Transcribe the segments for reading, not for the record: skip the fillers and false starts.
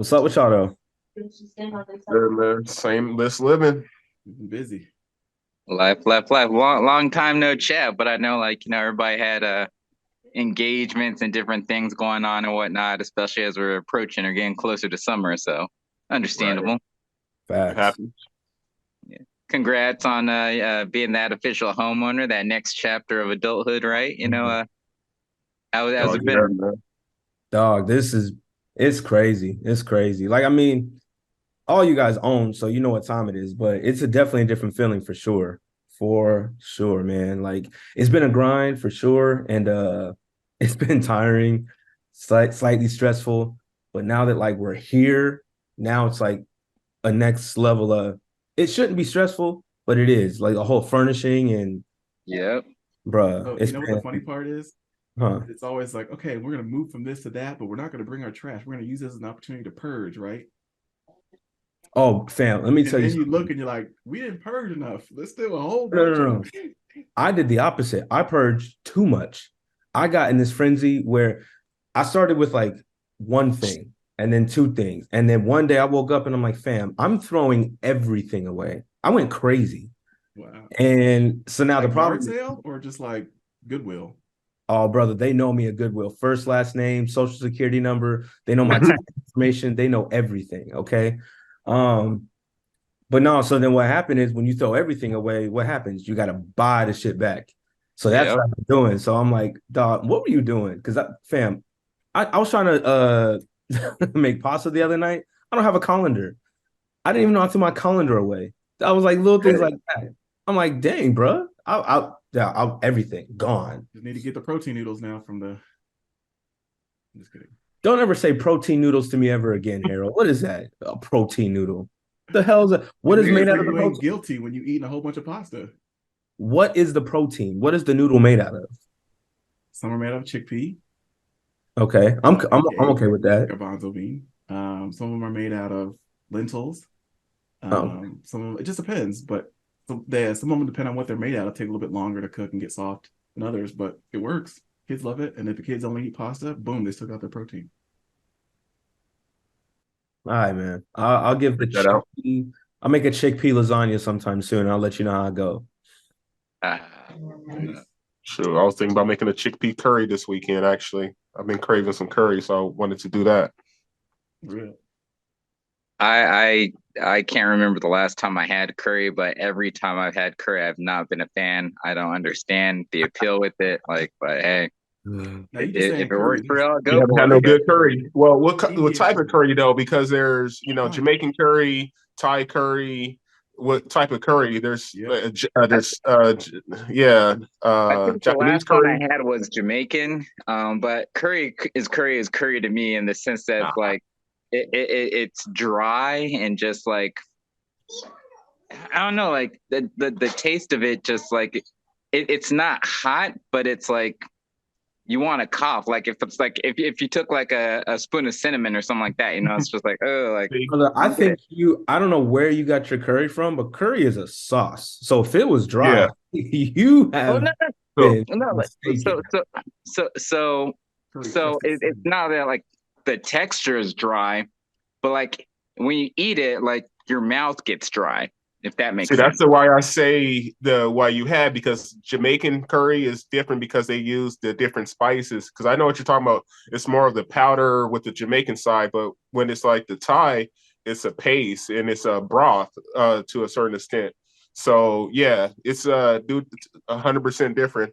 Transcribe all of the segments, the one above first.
What's up with y'all though? Good, man. Same list living. Busy. Life. Long time no chat, but I know everybody had engagements and different things going on and whatnot, especially as we're approaching or getting closer to summer. So Right. understandable. It Facts. happens. Yeah. Congrats on being that official homeowner, that next chapter of adulthood, right? How's Oh, it yeah, been? man. Dog, it's crazy. It's crazy. Like, I mean, all you guys own, so you know what time it is, but it's definitely a different feeling for sure. For sure, man. Like it's been a grind for sure. And it's been tiring, slightly stressful. But now that like we're here, now it's like a next level of it shouldn't be stressful, but it is. Like the whole furnishing and Yep. bruh, So you it's know what the been funny part is? huh. It's always like, okay, we're gonna move from this to that, but we're not gonna bring our trash. We're gonna use this as an opportunity to purge, right? Oh, fam, let me And tell you then you look something. and you're like, we didn't purge enough. There's still a whole No, no, bunch no, of no. I did the opposite. I purged too much. I got in this frenzy where I started with like one thing and then two things. And then one day I woke up and I'm like, fam, I'm throwing everything away. I went crazy. wow. And so now the Like yard problem is, sale or just like Goodwill? oh, brother, they know me at Goodwill. First, last name, social security number. They know my tax information. They know everything. Okay. Um, But no, so then what happened is when you throw everything away, what happens? You got to buy the shit back. So that's Yep. what I'm doing. So I'm like, dog, what were you doing? Because fam, I was trying to make pasta the other night. I don't have a colander. I didn't even know I threw my colander away. I was like little things like that. I'm like, dang, bro. Everything gone. Just need to get the protein noodles now from the. I'm just kidding. Don't ever say protein noodles to me ever again, Harold. What is that? A protein noodle. The hell is that? What And is this made out way of the you ain't protein? guilty when you eating a whole bunch of pasta. What is the protein? What is the noodle made out of? Some are made out of chickpea, Okay, I'm aka okay with that. garbanzo bean. Some of them are made out of lentils. Um, Some of them, it just depends, but some of them depend on what they're made out of. Take a little bit longer to cook and get soft than others, but it works. Kids love it, and if the kids only eat pasta, boom, they still got their protein. all right, man. I'll give the Check that out. chickpea. I'll make a chickpea lasagna sometime soon. I'll let you know how I go. Ah. Nice. Sure. I was thinking about making a chickpea curry this weekend, actually. I've been craving some curry, so I wanted to do that. Real. I can't remember the last time I had curry, but every time I've had curry, I've not been a fan. I don't understand the appeal with it. But hey, Mm. Now you just if saying it works curry. for y'all, You go haven't for had it, I no guess. good curry. Well, what Indian type of curry. curry though? Because there's Thai. Jamaican curry, Thai curry. What type of curry? Yep. I, yeah, I think the Japanese last one I curry. had was Jamaican. But curry is curry to me in the sense that Nah. it's dry and just like I don't know, like the taste of it just like it's not hot, but it's like you want to cough. Like if it's like if you took like a spoon of cinnamon or something like that, it's just like oh like See, Brother, I yeah. think I don't know where you got your curry from, but curry is a sauce. So if it was dry, yeah. you Oh have no, So been no, like so mistaken. so so so Curry so crusted it's cinnamon. not that like the texture is dry, but like when you eat it, like your mouth gets dry, if that see, makes that's sense. the why I say the why you had because Jamaican curry is different because they use the different spices. Because I know what you're talking about. It's more of the powder with the Jamaican side, but when it's like the Thai, it's a paste and it's a broth to a certain extent. So yeah, it's dude, 100% different.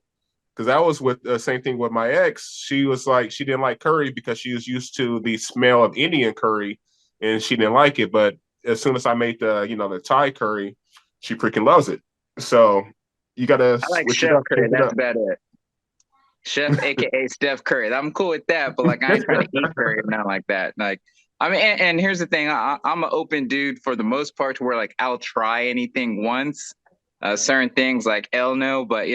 Because that was with the same thing with my ex. She was like she didn't like curry because she was used to the smell of Indian curry, and she didn't like it. But as soon as I made the Thai curry, she freaking loves it. So you gotta I like switch it Chef up, Curry. change it That's up. about it. Chef, aka Steph Curry. I'm cool with that, but like I ain't trying to eat curry or nothing like that. Like I mean, and here's the thing: I'm an open dude for the most part, to where like I'll try anything once. Certain things like L no, but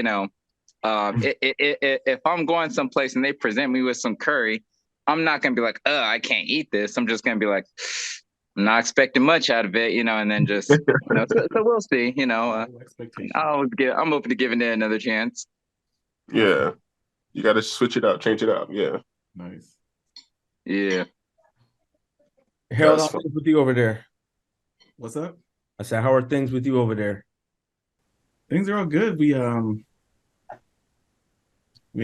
if I'm going someplace and they present me with some curry, I'm not gonna be like, I can't eat this. I'm just gonna be like, I'm not expecting much out of it, and then just so we'll see. No expectations. I'm open to giving it another chance. Yeah, you gotta switch it up, change it up. Yeah. Nice. Yeah. Harold, how That's are fun. things with you over there? What's up? I said, how are things with you over there? Things are all good. We ended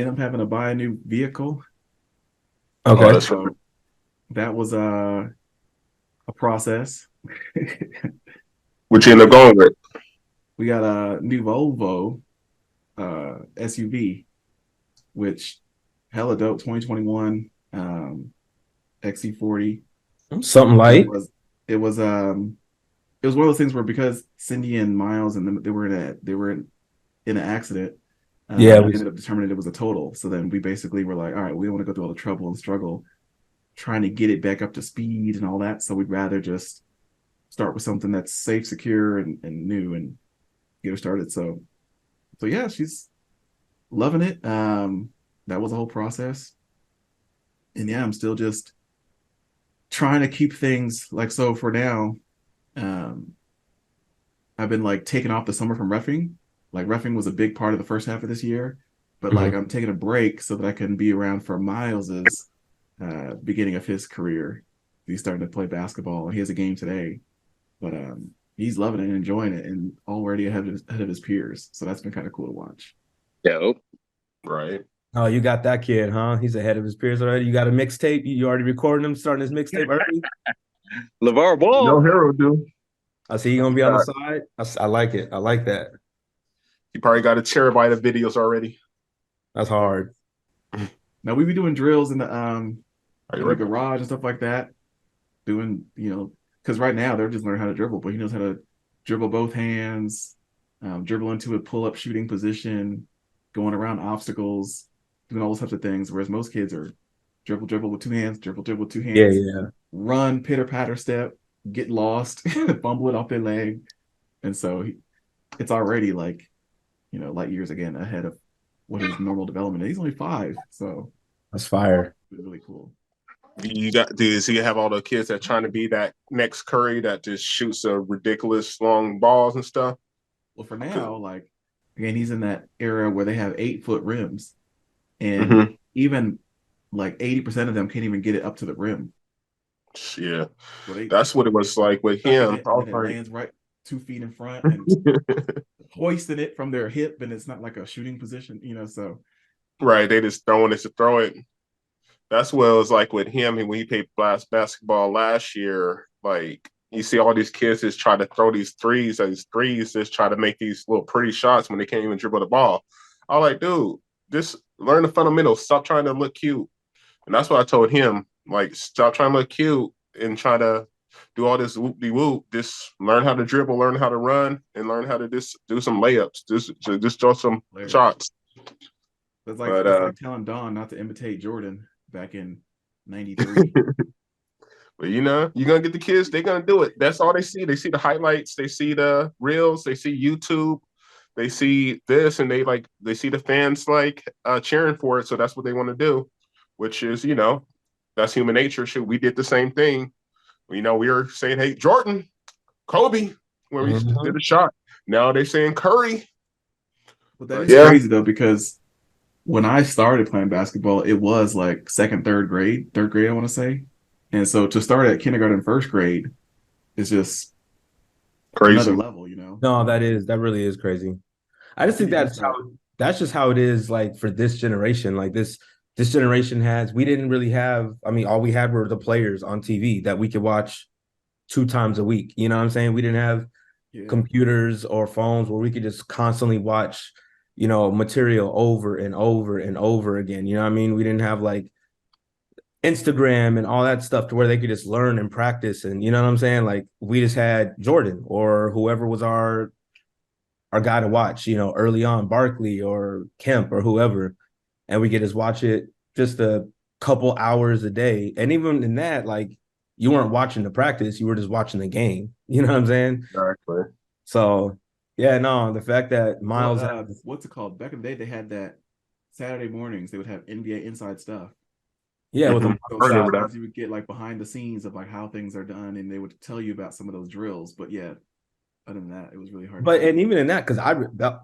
up having to buy a new vehicle. Oh, Okay. that's So that was a process. what you But end we up got going with. we got a new Volvo SUV, which hella dope, 2021 XC40. Something And light. it was it was one of those things where because Cindy and Miles and them, they were in an accident, Yeah, it we was ended up determining it was a total. So then we basically were like, all right, we don't want to go through all the trouble and struggle trying to get it back up to speed and all that. So we'd rather just start with something that's safe, secure, and new and get her started. So yeah, she's loving it. That was a whole process. And yeah, I'm still just trying to keep things like so for now. Um, I've been like taking off the summer from reffing. Like reffing was a big part of the first half of this year, but like mhm. I'm taking a break so that I can be around for Miles's beginning of his career. He's starting to play basketball. He has a game today, but he's loving it and enjoying it, and already ahead of his peers. So that's been kind of cool to watch. Dope. Right. Oh, you got that kid, huh? He's ahead of his peers already. You got a mixtape. You already recording him, starting his mixtape early. LeVar You know, Ball. Hero do. I see you gonna He be on the got. side. I like it. I like that. He probably got a terabyte of videos already. That's hard. Now we be doing drills Are you in the right? garage and stuff like that. Doing because right now they're just learning how to dribble, but he knows how to dribble both hands, dribble into a pull up shooting position, going around obstacles, doing all those types of things. Whereas most kids are dribble with two hands, dribble with two Yeah, hands, yeah. run pitter patter step, get lost, fumble it off their leg, and so it's already like light years again ahead of what his normal development is. He's only 5, so That's fire. it's really cool. You got. Do you have all the kids that trying to be that next Curry that just shoots a ridiculous long balls and stuff? Well, for now, like again, he's in that era where they have 8-foot rims, and Mm-hmm. even like 80% of them can't even get it up to the rim. Yeah, So they that's what it was like with stuck in him. it, I and was then it like, lands right 2 feet in front and hoisting it from their hip, and it's not like a shooting position. So right, they just throwing it to throw it. That's what it was like with him. And when he played basketball last year, like you see all these kids just try to throw these threes, just try to make these little pretty shots when they can't even dribble the ball. I was like, dude, just learn the fundamentals. Stop trying to look cute. And that's what I told him. Like, stop trying to look cute and try to do all this whoop de whoop. Just learn how to dribble, learn how to run, and learn how to just do some layups. Just throw some players. shots. That's But like telling Don not to imitate Jordan back in '93. but you're gonna get the kids, they're gonna do it. That's all they see. They see the highlights, they see the reels, they see YouTube, they see this, and they see the fans like cheering for it. So that's what they want to do, which is, that's human nature. Shoot, we did the same thing. We were saying, hey, Jordan, Kobe, when we did Mhm. a shot. Now they're saying Curry. But that But is yeah, crazy though, because when I started playing basketball, it was like second, third grade, I want to say. And so to start at kindergarten, first grade is just another crazy. level. No, that really is crazy. I And just think Cindy just got that's just how it is like for this generation. Like this generation we didn't really have, I mean, all we had were the players on TV that we could watch 2 times a week. You know what I'm saying? We didn't have yeah, computers or phones where we could just constantly watch, material over and over and over again. You know what I mean? We didn't have like Instagram and all that stuff to where they could just learn and practice. And you know what I'm saying? Like we just had Jordan or whoever was our guy to watch, early on, Barkley or Kemp or whoever, and we could just watch it just a couple hours a day. And even in that, like you weren't watching the practice, you were just watching the game. You know what I'm saying? Exactly. So yeah, no, the fact that well, Miles has what's it called? Back in the day, they had that Saturday mornings. They would have NBA Inside Stuff. yeah, with the Mm-hmm. So I remember that. sometimes you would get like behind the scenes of like how things are done, and they would tell you about some of those drills. But yeah, other than that, it was really hard to but keep. and even in that, because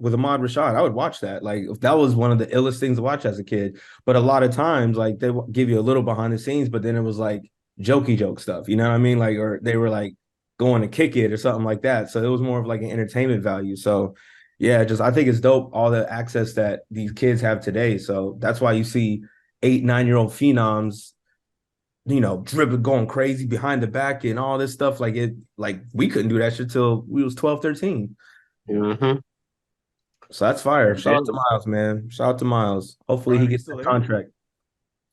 with Ahmad Rashad, I would watch that. Like that was one of the illest things to watch as a kid. But a lot of times, like they give you a little behind the scenes, but then it was like jokey joke stuff, you know what I mean? Like, or they were like going to kick it or something like that. So it was more of like an entertainment value. So yeah, just I think it's dope all the access that these kids have today. So that's why you see 8, 9 year old phenoms, dribbling, going crazy behind the back and all this stuff. Like we couldn't do that shit till we was 12, 13. Mm-hmm. So that's fire. It Shout out to is. Miles, man. Shout out to Miles. Hopefully he Brian, are you gets still that there? contract.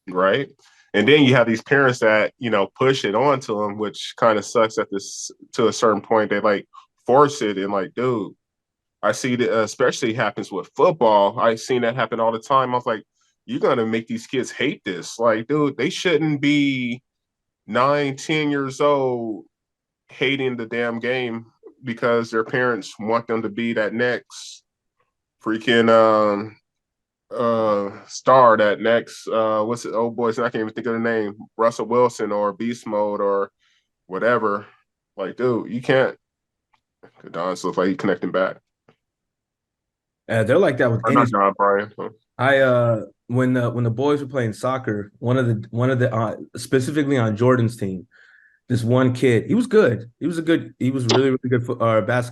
Right. And then you have these parents that, push it onto them, which kind of sucks at this to a certain point. They like force it and like, dude, I see that especially happens with football. I've seen that happen all the time. I was like, you're gonna make these kids hate this. Like, dude, they shouldn't be 9, 10 years old hating the damn game because their parents want them to be that next freaking star, that next what's it, oh boys, I can't even think of the name, Russell Wilson or Beast Mode or whatever. Like, dude, you can't. Don looks like he's connecting back. They're like that with Or any. not Don, Brian. I when the boys were playing soccer, one of the specifically on Jordan's team, this one kid, he was good. He was really, really good for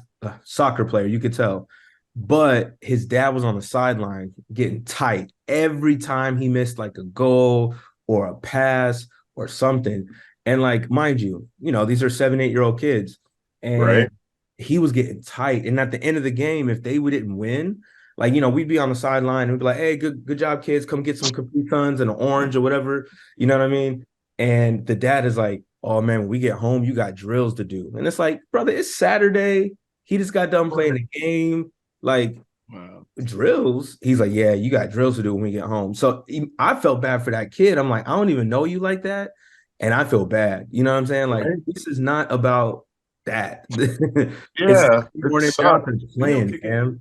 soccer player, you could tell. But his dad was on the sideline getting tight every time he missed like a goal or a pass or something. And like, mind you, these are 7, 8 year old kids. And Right. he was getting tight. And at the end of the game, if they didn't win, like, we'd be on the sideline and we'd be like, hey, good job, kids. Come get some Capri Suns and an orange or whatever. You know what I mean? And the dad is like, oh man, when we get home, you got drills to do. And it's like, brother, it's Saturday. He just got done playing the game. Like, Wow. drills. He's like, yeah, you got drills to do when we get home. So I felt bad for that kid. I'm like, I don't even know you like that. And I feel bad. You know what I'm saying? Like, Right. this is not about that. It's Yeah, it more than out sucks. there And they'll playing, kick it. man.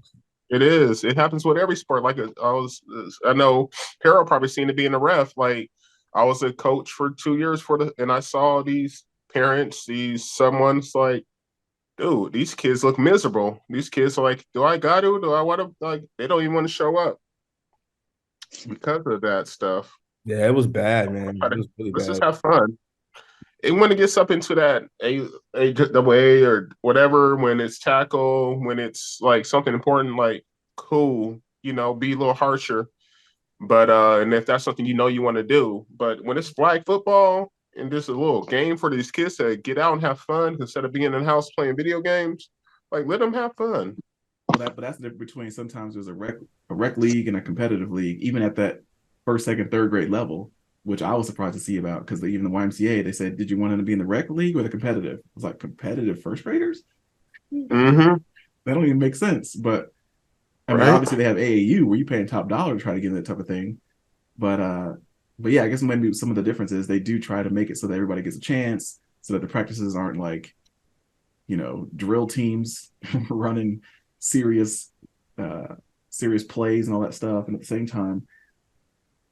It is. It happens with every sport. Like I know Harold probably seen it being a ref. Like I was a coach for 2 years and I saw these parents, someone's like, dude, these kids look miserable. These kids are like, do I got to? Do I want to? Like, they don't even want to show up because of that stuff. Yeah, it was bad, man. It was really Let's just bad. have fun. And when it gets up into that a way or whatever, when it's tackle, when it's like something important, like cool, be a little harsher. But and if that's something you want to do, but when it's flag football and just a little game for these kids to get out and have fun instead of being in the house playing video games, like let them have fun. But that's the difference between sometimes there's a rec league and a competitive league, even at that first, second, third grade level, which I was surprised to see about because even the YMCA, they said, did you want to be in the rec league or the competitive? I was like, competitive first graders? Mm-hmm. That don't even make sense. But I mean, Right. obviously they have AAU where you're paying top dollar to try to get that type of thing. But yeah, I guess maybe some of the differences they do try to make it so that everybody gets a chance, so that the practices aren't like, drill teams running serious serious plays and all that stuff. And at the same time,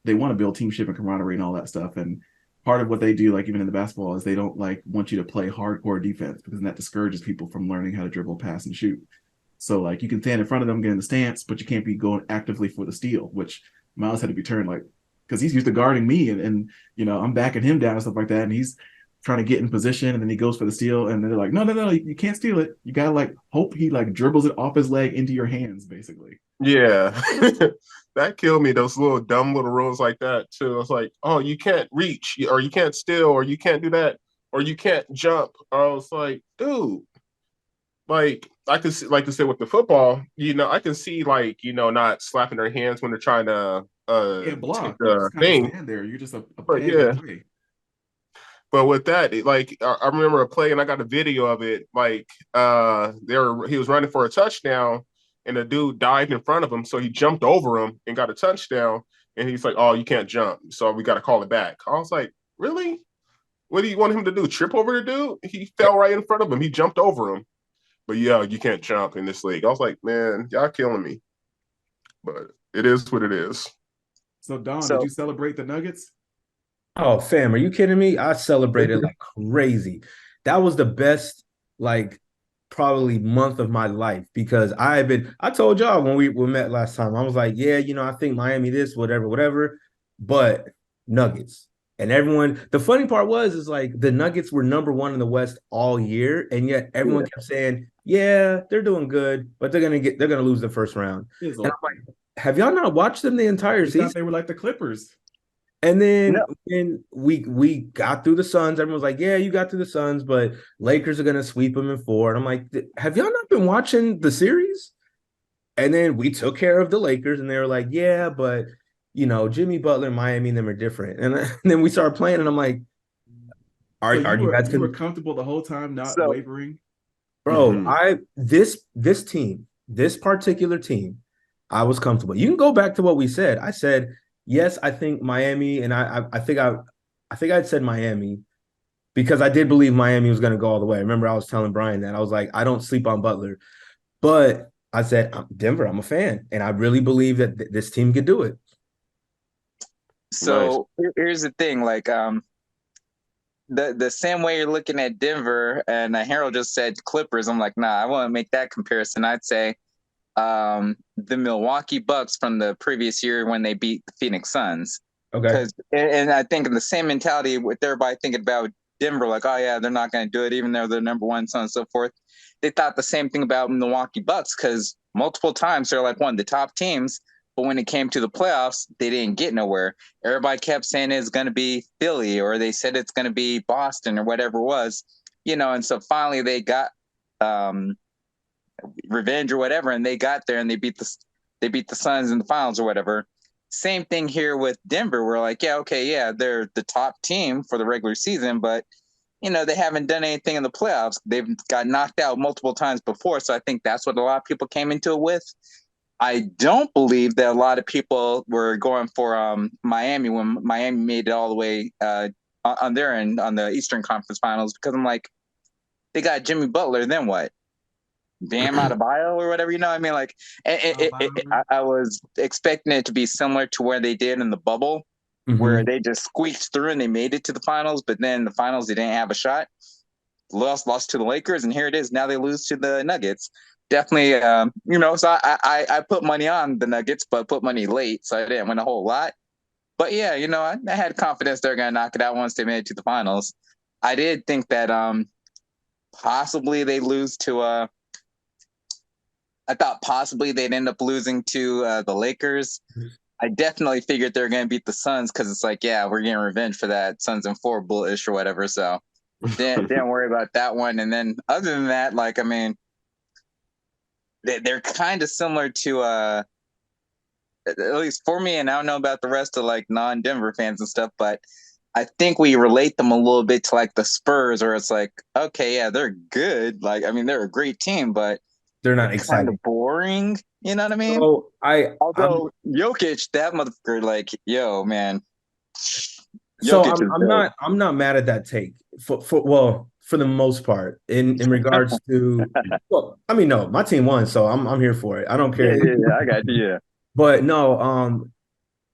they want to build teamship and camaraderie and all that stuff. And part of what they do, like even in the basketball, is they don't like want you to play hardcore defense because that discourages people from learning how to dribble, pass, and shoot. So like you can stand in front of them, get in the stance, but you can't be going actively for the steal, which Miles had to be turned like because he's used to guarding me and I'm backing him down and stuff like that, and he's trying to get in position and then he goes for the steal and they're like, no, you can't steal it. You gotta like hope he like dribbles it off his leg into your hands, basically. Yeah. That killed me. Those little dumb little rules like that too. I was like, oh, you can't reach, or you can't steal, or you can't do that, or you can't jump. I was like, dude, like I could see, like I said with the football, I can see like not slapping their hands when they're trying to Can't take block. You the just kind of thing. stand there. You're just a But peg yeah, away. but with that, like I remember a play and I got a video of it. Like he was running for a touchdown and the dude dived in front of him, so he jumped over him and got a touchdown. And he's like, "Oh, you can't jump, so we got to call it back." I was like, "Really? What do you want him to do? Trip over the dude? He fell right in front of him. He jumped over him." But yeah, you can't jump in this league. I was like, "Man, y'all killing me." But it is what it is. So Don, did So you celebrate the Nuggets? Oh, fam, are you kidding me? I celebrated like crazy. That was the best, like, probably month of my life because I told y'all when we met last time, I was like, yeah, I think Miami this, whatever, whatever, but Nuggets. And everyone, the funny part is like the Nuggets were number one in the West all year, and yet everyone kept saying, "Yeah, they're doing good, but they're gonna lose the first round." And I'm like, "Have y'all not watched them the entire We thought season?" they were like the Clippers. And then No. when we got through the Suns, everyone was like, "Yeah, you got through the Suns, but Lakers are gonna sweep them in four." And I'm like, "Have y'all not been watching the series?" And then we took care of the Lakers, and they were like, "Yeah, but Jimmy Butler, Miami, and them are different." And then we started playing, and I'm like, So "Are you guys you were comfortable the whole time, not So wavering? bro?" This team, this particular team, I was comfortable. You can go back to what we said. I said yes. I think Miami, and I think I'd said Miami because I did believe Miami was going to go all the way. I remember I was telling Brian that I was like, I don't sleep on Butler, but I said Denver. I'm a fan, and I really believe that this team could do it. Nice. here's the thing, like the same way you're looking at Denver, and Harold just said Clippers. I'm like, nah, I want to make that comparison. I'd say the Milwaukee Bucks from the previous year when they beat the Phoenix Suns. Okay. Because and I think in the same mentality with everybody thinking about Denver, like, oh yeah, they're not going to do it, even though they're number one, so on and so forth. They thought the same thing about Milwaukee Bucks because multiple times they're like one of the top teams, but when it came to the playoffs, they didn't get nowhere. Everybody kept saying it's going to be Philly, or they said it's going to be Boston, or whatever it was, And so finally they got um, revenge or whatever, and they got there and they beat the Suns in the finals or whatever. Same thing here with Denver. We're like, yeah, okay, yeah, they're the top team for the regular season, but they haven't done anything in the playoffs. They've got knocked out multiple times before, so I think that's what a lot of people came into it with. I don't believe that a lot of people were going for Miami when Miami made it all the way on their end on the Eastern Conference Finals because I'm like, they got Jimmy Butler, then what? Bam out of bio or whatever, I mean, like I was expecting it to be similar to where they did in the bubble, where they just squeaked through and they made it to the finals, but then the finals they didn't have a shot. Lost to the Lakers, and here it is. Now they lose to the Nuggets. Definitely, So I put money on the Nuggets, but put money late, so I didn't win a whole lot. But yeah, I had confidence they're gonna knock it out once they made it to the finals. I did think that possibly they lose to I thought possibly they'd end up losing to the Lakers. I definitely figured they're going to beat the Suns because it's like, yeah, we're getting revenge for that Suns and 4 bullish or whatever. So didn't worry about that one. And then other than that, like, I mean, they're kind of similar to, at least for me, and I don't know about the rest of like non-Denver fans and stuff, but I think we relate them a little bit to like the Spurs, or it's like, okay, yeah, they're good. Like, I mean, they're a great team, but they're they're not kind of exciting. boring. You know what I mean? So I'm Although Jokic, that motherfucker, like, yo, man, so Jokic is dope. I'm not mad at that take for the most part in regards to I mean no, my team won, so I'm here for it. I don't Yeah, care. yeah, yeah. I got you. Yeah, But no,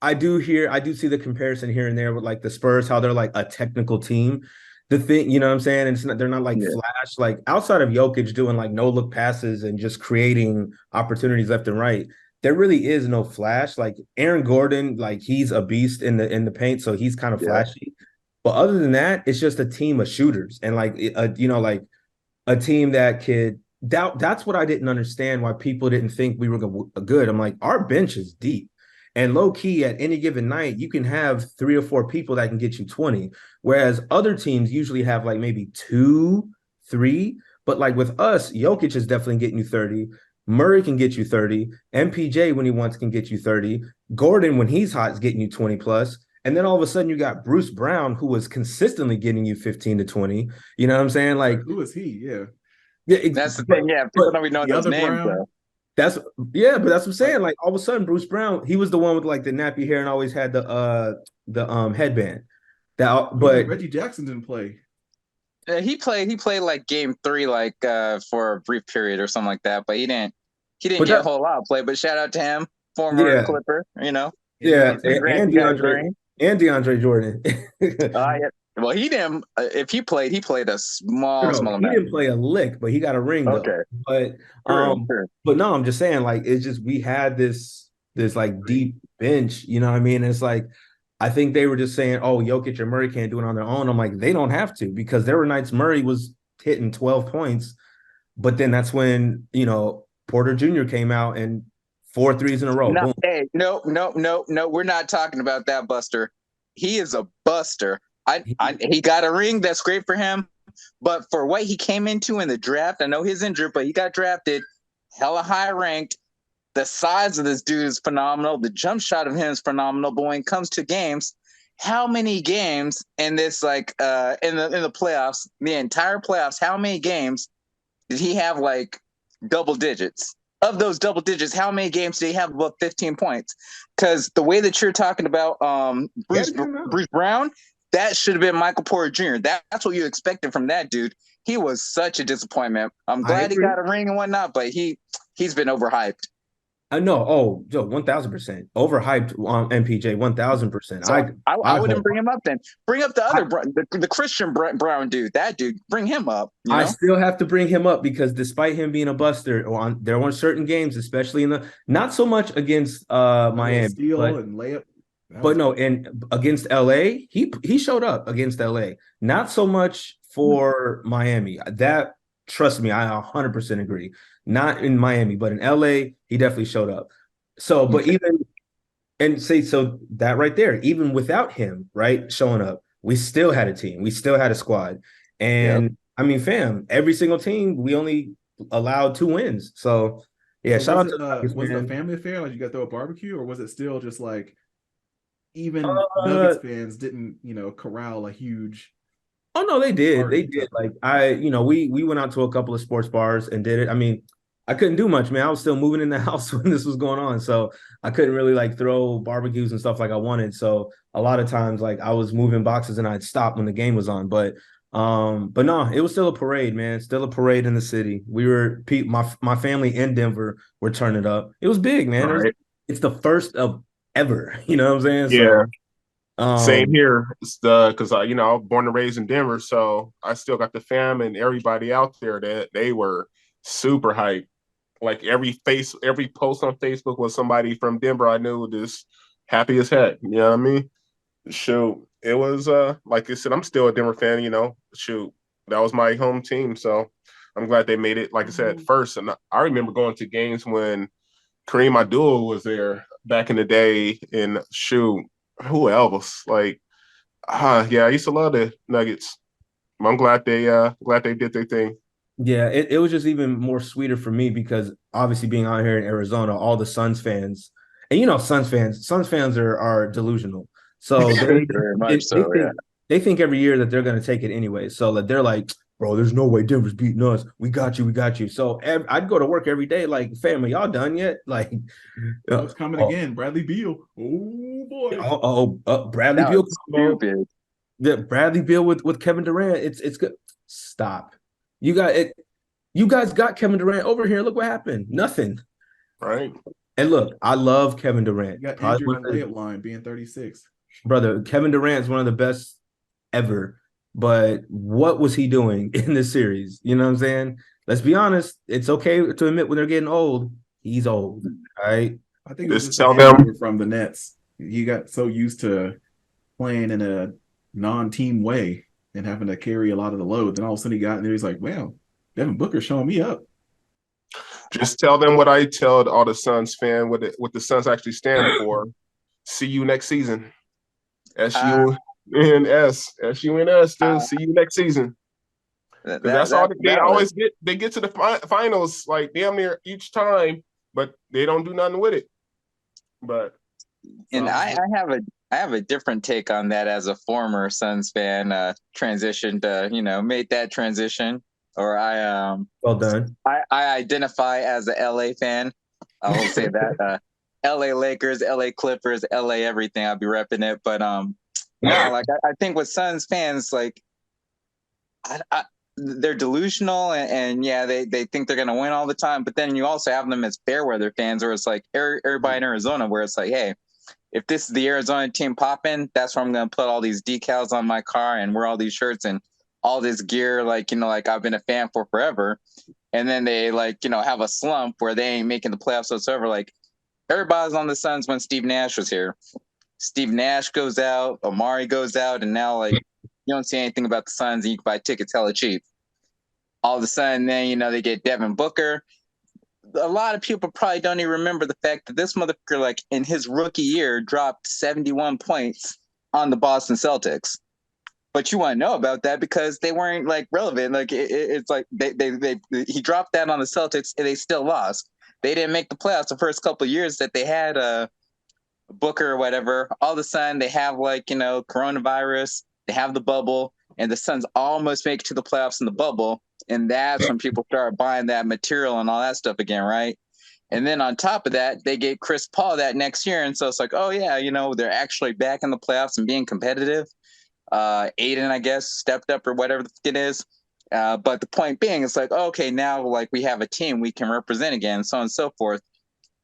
I do see the comparison here and there with like the Spurs, how they're like a technical team. The thing, you know what I'm saying? And they're not like yeah, flash, like outside of Jokic doing like no look passes and just creating opportunities left and right. There really is no flash. Like Aaron Gordon, like he's a beast in the paint, so he's kind of yeah, flashy. But other than that, it's just a team of shooters and like like a team that could that's what I didn't understand why people didn't think we were good. I'm like, our bench is deep. And low key, at any given night, you can have 3 or 4 people that can get you 20. Whereas other teams usually have like maybe 2, 3. But like with us, Jokic is definitely getting you 30. Murray can get you 30. MPJ, when he wants, can get you 30. Gordon, when he's hot, is getting you 20 plus. And then all of a sudden, you got Bruce Brown, who was consistently getting you 15 to 20. You know what I'm saying? Like, Who is he? Yeah. yeah, that's the thing. Yeah, people but don't be knowing The those other names Brown, though. that's but that's what I'm like, saying. Like all of a sudden, Bruce Brown, he was the one with like the nappy hair and always had the headband. That you mean but Reggie Jackson didn't play? He played like game 3, like for a brief period or something like that, but he didn't but get a that whole lot of play. But shout out to him, former yeah, Clipper. Yeah, he yeah, gets He hurt. ran and the guys DeAndre ring. and DeAndre Jordan. Yeah. Well, he didn't. If he played a No, small he amount. didn't play a lick, but he got a ring though. Okay, But true, um, true. but no, I'm just saying, like, it's just we had this like deep bench, you know what I mean? It's like I think they were just saying, oh, Jokic and Murray can't do it on their own. I'm like, they don't have to, because there were nights Murray was hitting 12 points, but then that's when, Porter Jr. came out and 4 threes in a row. No, Boom. hey, no, no, no, no. We're not talking about that Buster. He is a buster. He got a ring. That's great for him. But for what he came into in the draft, I know he's injured, but he got drafted hella high ranked. The size of this dude is phenomenal. The jump shot of him is phenomenal. But when it comes to games, how many games in this in the playoffs, the entire playoffs, how many games did he have like double digits? Of those double digits, how many games did he have above 15 points? Because the way that you're talking about Bruce Brown, that should have been Michael Porter Jr. That's what you expected from that dude. He was such a disappointment. I'm glad he got a ring and whatnot, but he's been overhyped. I know. Oh, Joe, 1000% overhyped on MPJ. 1000%. So I wouldn't bring him up then. Bring up the other the Christian Brown dude. That dude, bring him up. I still have to bring him up because despite him being a buster, there were certain games, especially in the not so much against Miami, steal and layup. But no, and against LA, he showed up against LA. Not so much for Miami. That, trust me, I 100% agree. Not in Miami, but in LA, he definitely showed up. So, but so that right there, even without him, right, showing up, we still had a team. We still had a squad. And I mean, fam, every single team, we only allowed 2 wins. So, yeah, shout out to the Nuggets, was it a man. family affair? Like you got to throw a barbecue, or was it still just like even Nuggets fans didn't, corral a huge. Oh no, they did. They party did. type Like thing? we went out to a couple of sports bars and did it. I mean, I couldn't do much, man. I was still moving in the house when this was going on, so I couldn't really like throw barbecues and stuff like I wanted. So a lot of times, like I was moving boxes and I'd stop when the game was on. But no, it was still a parade, man. Still a parade in the city. We were my family in Denver were turning up. It was big, man. Right. It's the first of ever. You know what I'm saying? Yeah. So Same here. It's because I was born and raised in Denver, so I still got the fam and everybody out there that they were super hyped. Like every post on Facebook was somebody from Denver I knew, just happy as heck. You know what I mean? Shoot, it was like I said, I'm still a Denver fan. Shoot, that was my home team, so I'm glad they made it. Like I said, first, and I remember going to games when Kareem Abdul was there back in the day, and shoot, who else? Like, yeah, I used to love the Nuggets. I'm glad they did their thing. yeah, it was just even more sweeter for me because obviously being out here in Arizona, all the Suns fans, and Suns fans are delusional. So Very much so, yeah. they think every year that they're going to take it anyway. So that they're like, bro, there's no way Denver's beating us. We got you, we got you. So I'd go to work every day like, fam, are y'all done yet? Like, It's coming again. Bradley Beal. Oh boy. Bradley That Beal. was stupid. Yeah, Bradley Beal with Kevin Durant. It's good. Stop. You got it. You guys got Kevin Durant over here. Look what happened. Nothing. Right. And look, I love Kevin Durant. He got injured in the layup line being 36. Brother, Kevin Durant is one of the best ever. But what was he doing in this series? You know what I'm saying? Let's be honest. It's okay to admit when they're getting old. He's old. All right. I think it was just tell them from the Nets. He got so used to playing in a non-team way and having to carry a lot of the load. Then all of a sudden he got in there. He's like, wow, Devin Booker's showing me up. just tell them what I tell all the Suns fan what the Suns actually stand for. See you next season. SUNS, dude. See you next season. That's all they always get. They get to the finals like damn near each time, but they don't do nothing with it. But and I have a different take on that as a former Suns fan. Transitioned to made that transition, or well done. I identify as a LA fan. I will say that LA Lakers, LA Clippers, LA everything. I'll be repping it, but no, like I think with Suns fans, like they're delusional and yeah, they think they're gonna win all the time. But then you also have them as fair weather fans, where it's like everybody in Arizona, where it's like, hey, if this is the Arizona team popping, that's where I'm gonna put all these decals on my car and wear all these shirts and all this gear, like I've been a fan for forever. And then they have a slump where they ain't making the playoffs whatsoever. Like everybody's on the Suns when Steve Nash was here. Steve Nash goes out, Amari goes out, and now like you don't see anything about the Suns, and you can buy tickets hella cheap. All of a sudden, then they get Devin Booker. A lot of people probably don't even remember the fact that this motherfucker, like in his rookie year, dropped 71 points on the Boston Celtics. But you want to know about that because they weren't like relevant. Like it's like he dropped that on the Celtics and they still lost. They didn't make the playoffs the first couple of years that they had Booker or whatever. All of a sudden they have like coronavirus. They have the bubble, and the Suns almost make it to the playoffs in the bubble, and that's when people start buying that material and all that stuff again, right? And then on top of that, they get Chris Paul that next year, and so it's like, oh yeah, they're actually back in the playoffs and being competitive. Aiden, I guess, stepped up or whatever it is. But the point being, it's like, okay, now like we have a team we can represent again, so on and so forth.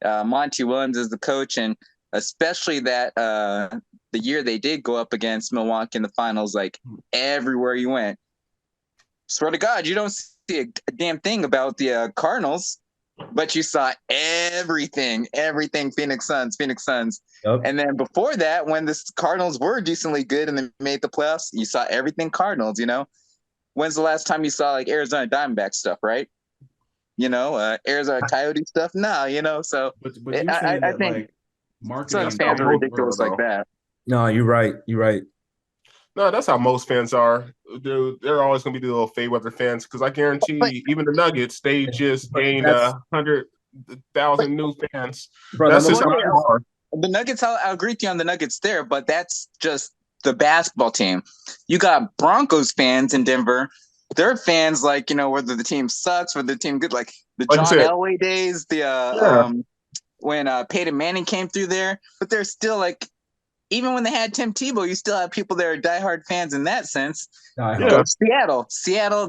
Monty Williams is the coach, and especially that the year they did go up against Milwaukee in the finals, like everywhere you went. Swear to God, you don't see a damn thing about the Cardinals, but you saw everything Phoenix Suns. Yep. And then before that, when the Cardinals were decently good and they made the playoffs, you saw everything Cardinals, When's the last time you saw like Arizona Diamondback stuff, right? Arizona Coyote stuff? No, so But you're saying I that think like marketing Suns fans are ridiculous like that. No, you're right. You're right. No, that's how most fans are. They're always going to be the little Fayweather fans because I guarantee even the Nuggets, they just But gained that's 100,000 new fans. brother. That's just how they are. The Nuggets, I agree with you on the Nuggets there, but that's just the basketball team. You got Broncos fans in Denver. They're fans like, whether the team sucks, whether the team good, like the Like John Elway days, when Peyton Manning came through there, but they're still like, even when they had Tim Tebow, you still have people that are diehard fans in that sense. Go Seattle,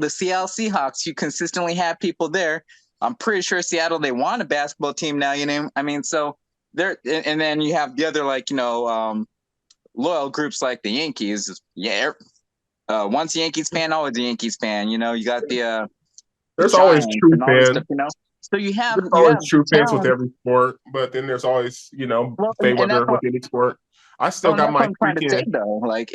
the Seattle Seahawks, you consistently have people there. I'm pretty sure Seattle, they want a basketball team now, I mean, so there, and then you have the other loyal groups like the Yankees. Yeah, once a Yankees fan, always a Yankees fan. You got the there's always Giants true and all this stuff. fans. So you have There's always true fans with talent. every sport, but then there's always And that's Fayweather what, with any sport. I still got that's what my I'm trying to say freaking though. Like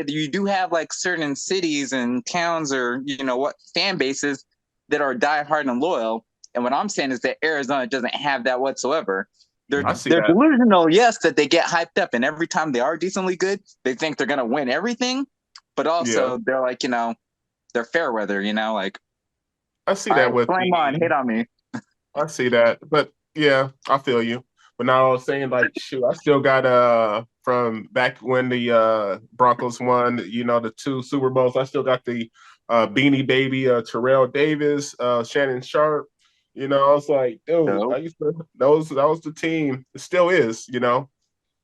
you do have like certain cities and towns or what fan bases that are diehard and loyal. And what I'm saying is that Arizona doesn't have that whatsoever. They're I see they're that. delusional, yes, that they get hyped up, and every time they are decently good, they think they're gonna win everything. But also they're like, they're fair weather, like I see that with flame on, hit on me. I see that, but yeah, I feel you. But now I was saying, like, shoot, I still got from back when the Broncos won, the 2 Super Bowls. I still got the Beanie Baby, Terrell Davis, Shannon Sharp. I was like, dude, I used to that was the team. It still is.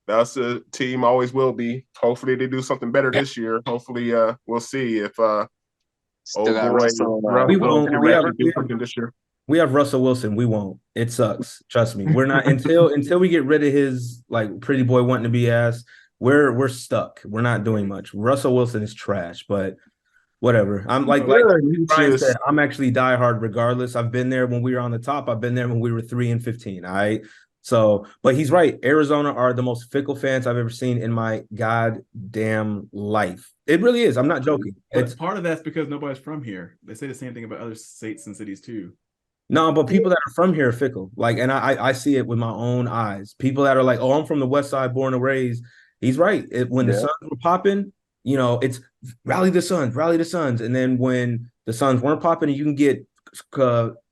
That's the team. Always will be. Hopefully they do something better this year. Hopefully, we'll see if Still old got boy Russell, We Russell won't. can actually do something this year. We have Russell Wilson. We won't. It sucks. Trust me. We're not until we get rid of his like pretty boy wanting to be ass. We're stuck. We're not doing much. Russell Wilson is trash, but whatever. I'm like Brian said, I'm actually diehard regardless. I've been there when we were on the top. I've been there when we were 3-15. All right. So, but he's right. Arizona are the most fickle fans I've ever seen in my goddamn life. It really is. I'm not joking. It's part of that's because nobody's from here. They say the same thing about other states and cities too. No, but people that are from here are fickle. Like, and I see it with my own eyes. People that are like, oh, I'm from the West Side, born and raised. He's right. When the Suns were popping, it's rally the Suns. And then when the Suns weren't popping, and you can get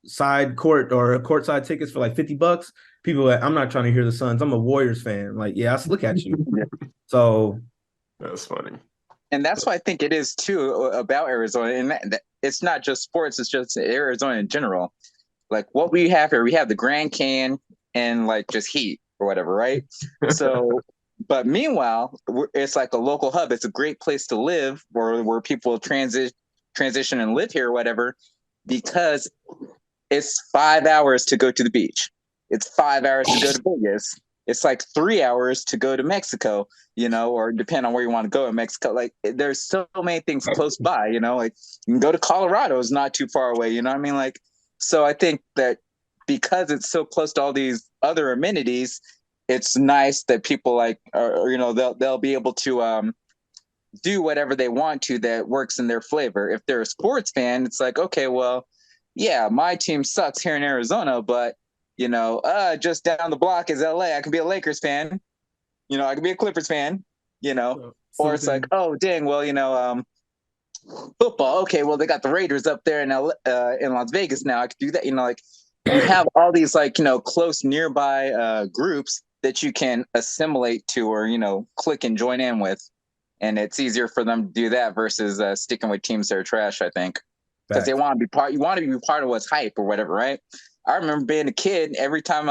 side court or courtside tickets for like $50. People are like, I'm not trying to hear the Suns. I'm a Warriors fan. Like, yeah, I look at you. So that's funny. And that's why I think it is too about Arizona. And it's not just sports; it's just Arizona in general. Like what we have here, we have the Grand Canyon and like just heat or whatever, right? So, but meanwhile, it's like a local hub. It's a great place to live, or where people transition and live here or whatever, because it's 5 hours to go to the beach. It's 5 hours to go to Vegas. It's like 3 hours to go to Mexico, or depending on where you want to go in Mexico. Like there's so many things close by, like you can go to Colorado, is not too far away. You know what I mean? Like, so I think that because it's so close to all these other amenities, it's nice that people like, or you know, they'll be able to do whatever they want to that works in their flavor. If they're a sports fan, it's like, okay, well, yeah, my team sucks here in Arizona, but you know, just down the block is LA. I can be a Lakers fan. You know, I can be a Clippers fan. You know, or So it's like, then, oh, dang, well, you know, football. Okay, well, they got the Raiders up there in Las Vegas now. I could do that. You know, like you have all these like you know close nearby groups that you can assimilate to or you know click and join in with, and it's easier for them to do that versus sticking with teams that are trash. I think because they Facts. want to be part. You want to be part of what's hype or whatever, right? I remember being a kid. Every time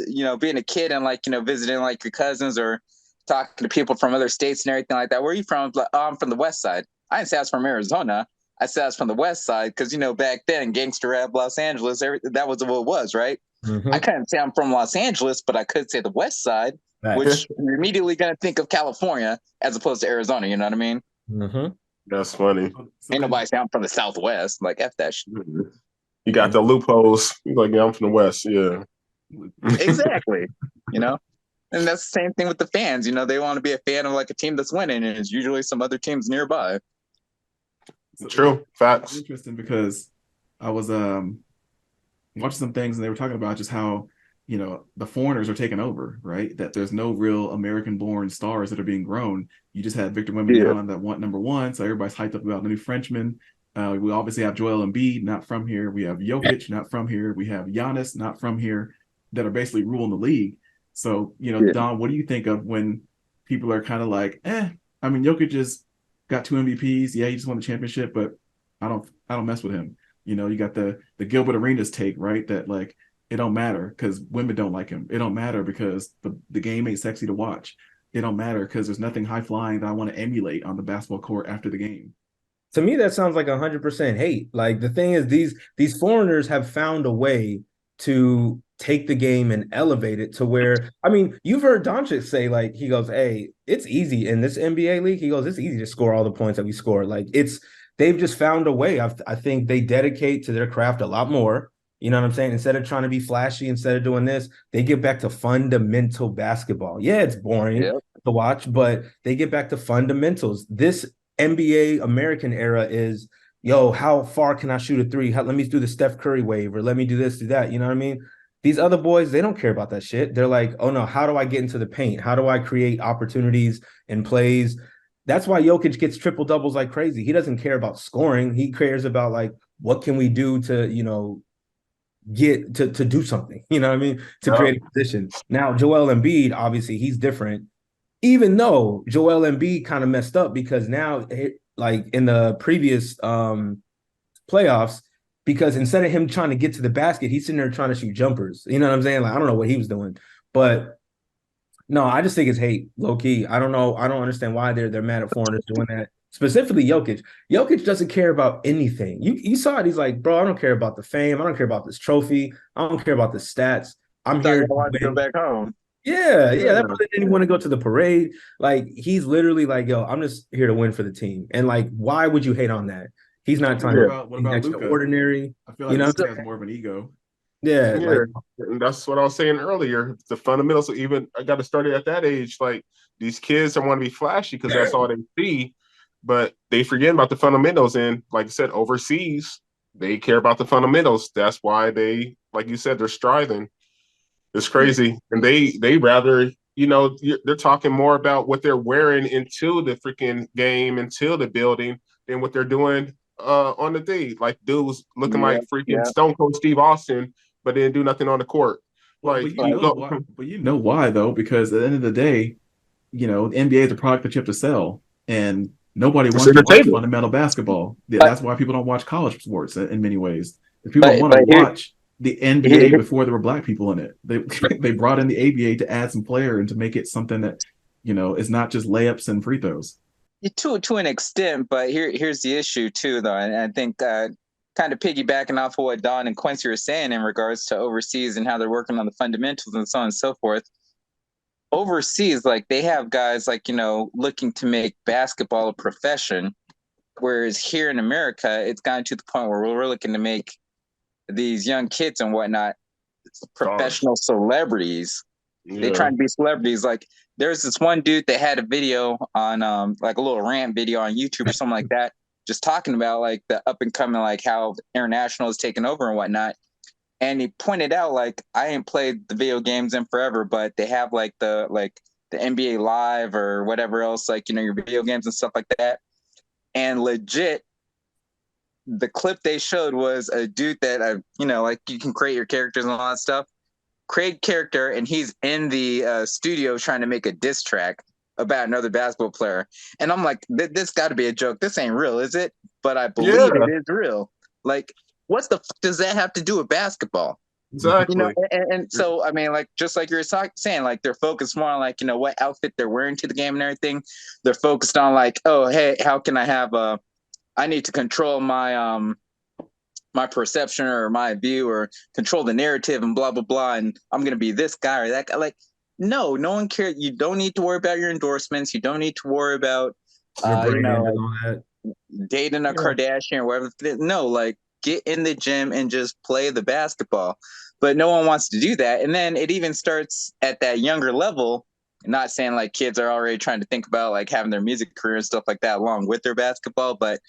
you know, being a kid and like you know visiting like your cousins or talking to people from other states and everything like that. Where are you from? Like, oh, I'm from the West Side. I didn't say I was from Arizona. I said I was from the West Side because you know back then gangster rap Los Angeles, that was what it was, right? I Mm-hmm. couldn't say I'm from Los Angeles, but I could say the West Side, Facts. which you're immediately going to think of California as opposed to Arizona. You know what I mean? Mm-hmm. That's funny. so Ain't then, nobody say I'm from the Southwest. Like F that shit. You got the loopholes. You're like, yeah, I'm from the West. Yeah. Exactly. You know? And that's the same thing with the fans. You know, they want to be a fan of like a team that's winning, and it's usually some other teams nearby. so True. it's Facts. interesting because I was watching some things and they were talking about just how the foreigners are taking over, right? That there's no real American-born stars that are being grown. You just had Victor Yeah. Wembanyama that went number one, so everybody's hyped up about the new Frenchman. We obviously have Joel Embiid, not from here. We have Jokic, not from here. We have Giannis, not from here, that are basically ruling the league. So, Yeah. Don, what do you think of when people are kind of like, I mean, Jokic just got two MVPs. Yeah, he just won the championship, but I don't mess with him. You got the Gilbert Arenas take, right? That like it don't matter because women don't like him. It don't matter because the game ain't sexy to watch. It don't matter because there's nothing high flying that I want to emulate on the basketball court after the game. To me, that sounds like 100% hate. Like the thing is, these foreigners have found a way to take the game and elevate it to where I mean, you've heard Doncic say like he goes, "Hey, it's easy in this NBA league." He goes, "It's easy to score all the points that we score." Like it's they've just found a way. I think they dedicate to their craft a lot more. You know what I'm saying? Instead of trying to be flashy, instead of doing this, they get back to fundamental basketball. Yeah, it's boring Yep. to watch, but they get back to fundamentals. This NBA American era is, yo, how far can I shoot a three? Let me do the Steph Curry wave or let me do this, do that. You know what I mean? These other boys, they don't care about that shit. They're like, oh no, how do I get into the paint? How do I create opportunities and plays? That's why Jokic gets triple doubles like crazy. He doesn't care about scoring. He cares about like what can we do to, get to do something, you know what I mean? To Yeah. create a position. Now, Joel Embiid, obviously, he's different even though Joel Embiid kind of messed up because now, like in the previous playoffs, because instead of him trying to get to the basket, he's sitting there trying to shoot jumpers. You know what I'm saying? Like I don't know what he was doing, but no, I just think it's hate, low key. I don't know. I don't understand why they're mad at foreigners doing that. Specifically, Jokic. Jokic doesn't care about anything. You saw it. He's like, bro, I don't care about the fame. I don't care about this trophy. I don't care about the stats. I'm Thought here I to wanted to go win. back home. Yeah, Yeah. yeah. That brother didn't even want to go to the parade. Like he's literally like, yo, I'm just here to win for the team. And like, why would you hate on that? He's not Well, trying what to Yeah. do about what anything about Luca? extraordinary. I feel You like know what Luca I'm has saying? more of an ego. Yeah, like Yeah. And that's what I was saying earlier. The fundamentals, even I got to start it at that age. Like these kids don't want to be flashy because that's all they see, but they forget about the fundamentals. And like I said, overseas, they care about the fundamentals. That's why they, like you said, they're striving. It's Yeah. crazy, and they rather they're talking more about what they're wearing into the freaking game, into the building, than what they're doing on the day. Like dudes looking Yeah. like freaking Yeah. Stone Cold Steve Austin, but didn't do nothing on the court. Well, Like but you you Like, know go, why? But you know why though? Because at the end of the day, the NBA is a product that you have to sell, and nobody it's wants to watch entertainment. fundamental basketball. Yeah, but that's why people don't watch college sports in many ways. If people but want to but here, watch the NBA here before there were black people in it, they they brought in the ABA to add some flair and to make it something that is not just layups and free throws. to an extent, but here's the issue too, though, and I think kind of piggybacking off of what Don and Quincy were saying in regards to overseas and how they're working on the fundamentals and so on and so forth. Overseas, like they have guys like looking to make basketball a profession, whereas here in America, it's gotten to the point where we're looking to make these young kids and whatnot Stars. professional celebrities. They trying to be celebrities. Like there's this one dude that had a video on like a little rant video on YouTube or something like that, just talking about like the up and coming, like how international is taking over and whatnot. And he pointed out like I ain't played the video games in forever, but they have like the NBA Live or whatever else, like your video games and stuff like that. And legit, the clip they showed was a dude that like you can create your characters and all that stuff. Create character, and he's in the studio trying to make a diss track about another basketball player. And I'm like, this got to be a joke. This ain't real, is it? But I believe it is real. Like, what the fuck does that have to do with basketball? Exactly. And so I mean, like just like you're saying, like they're focused more on like what outfit they're wearing to the game and everything. They're focused on like, oh hey, how can I have I need to control my perception or my view or control the narrative and blah blah blah, and I'm gonna be this guy or that guy. Like, no one cares. You don't need to worry about your endorsements. You don't need to worry about brand and all that. dating a Kardashian or whatever. No, like get in the gym and just play the basketball. But no one wants to do that. And then it even starts at that younger level. Not saying like kids are already trying to think about like having their music career and stuff like that along with their basketball, but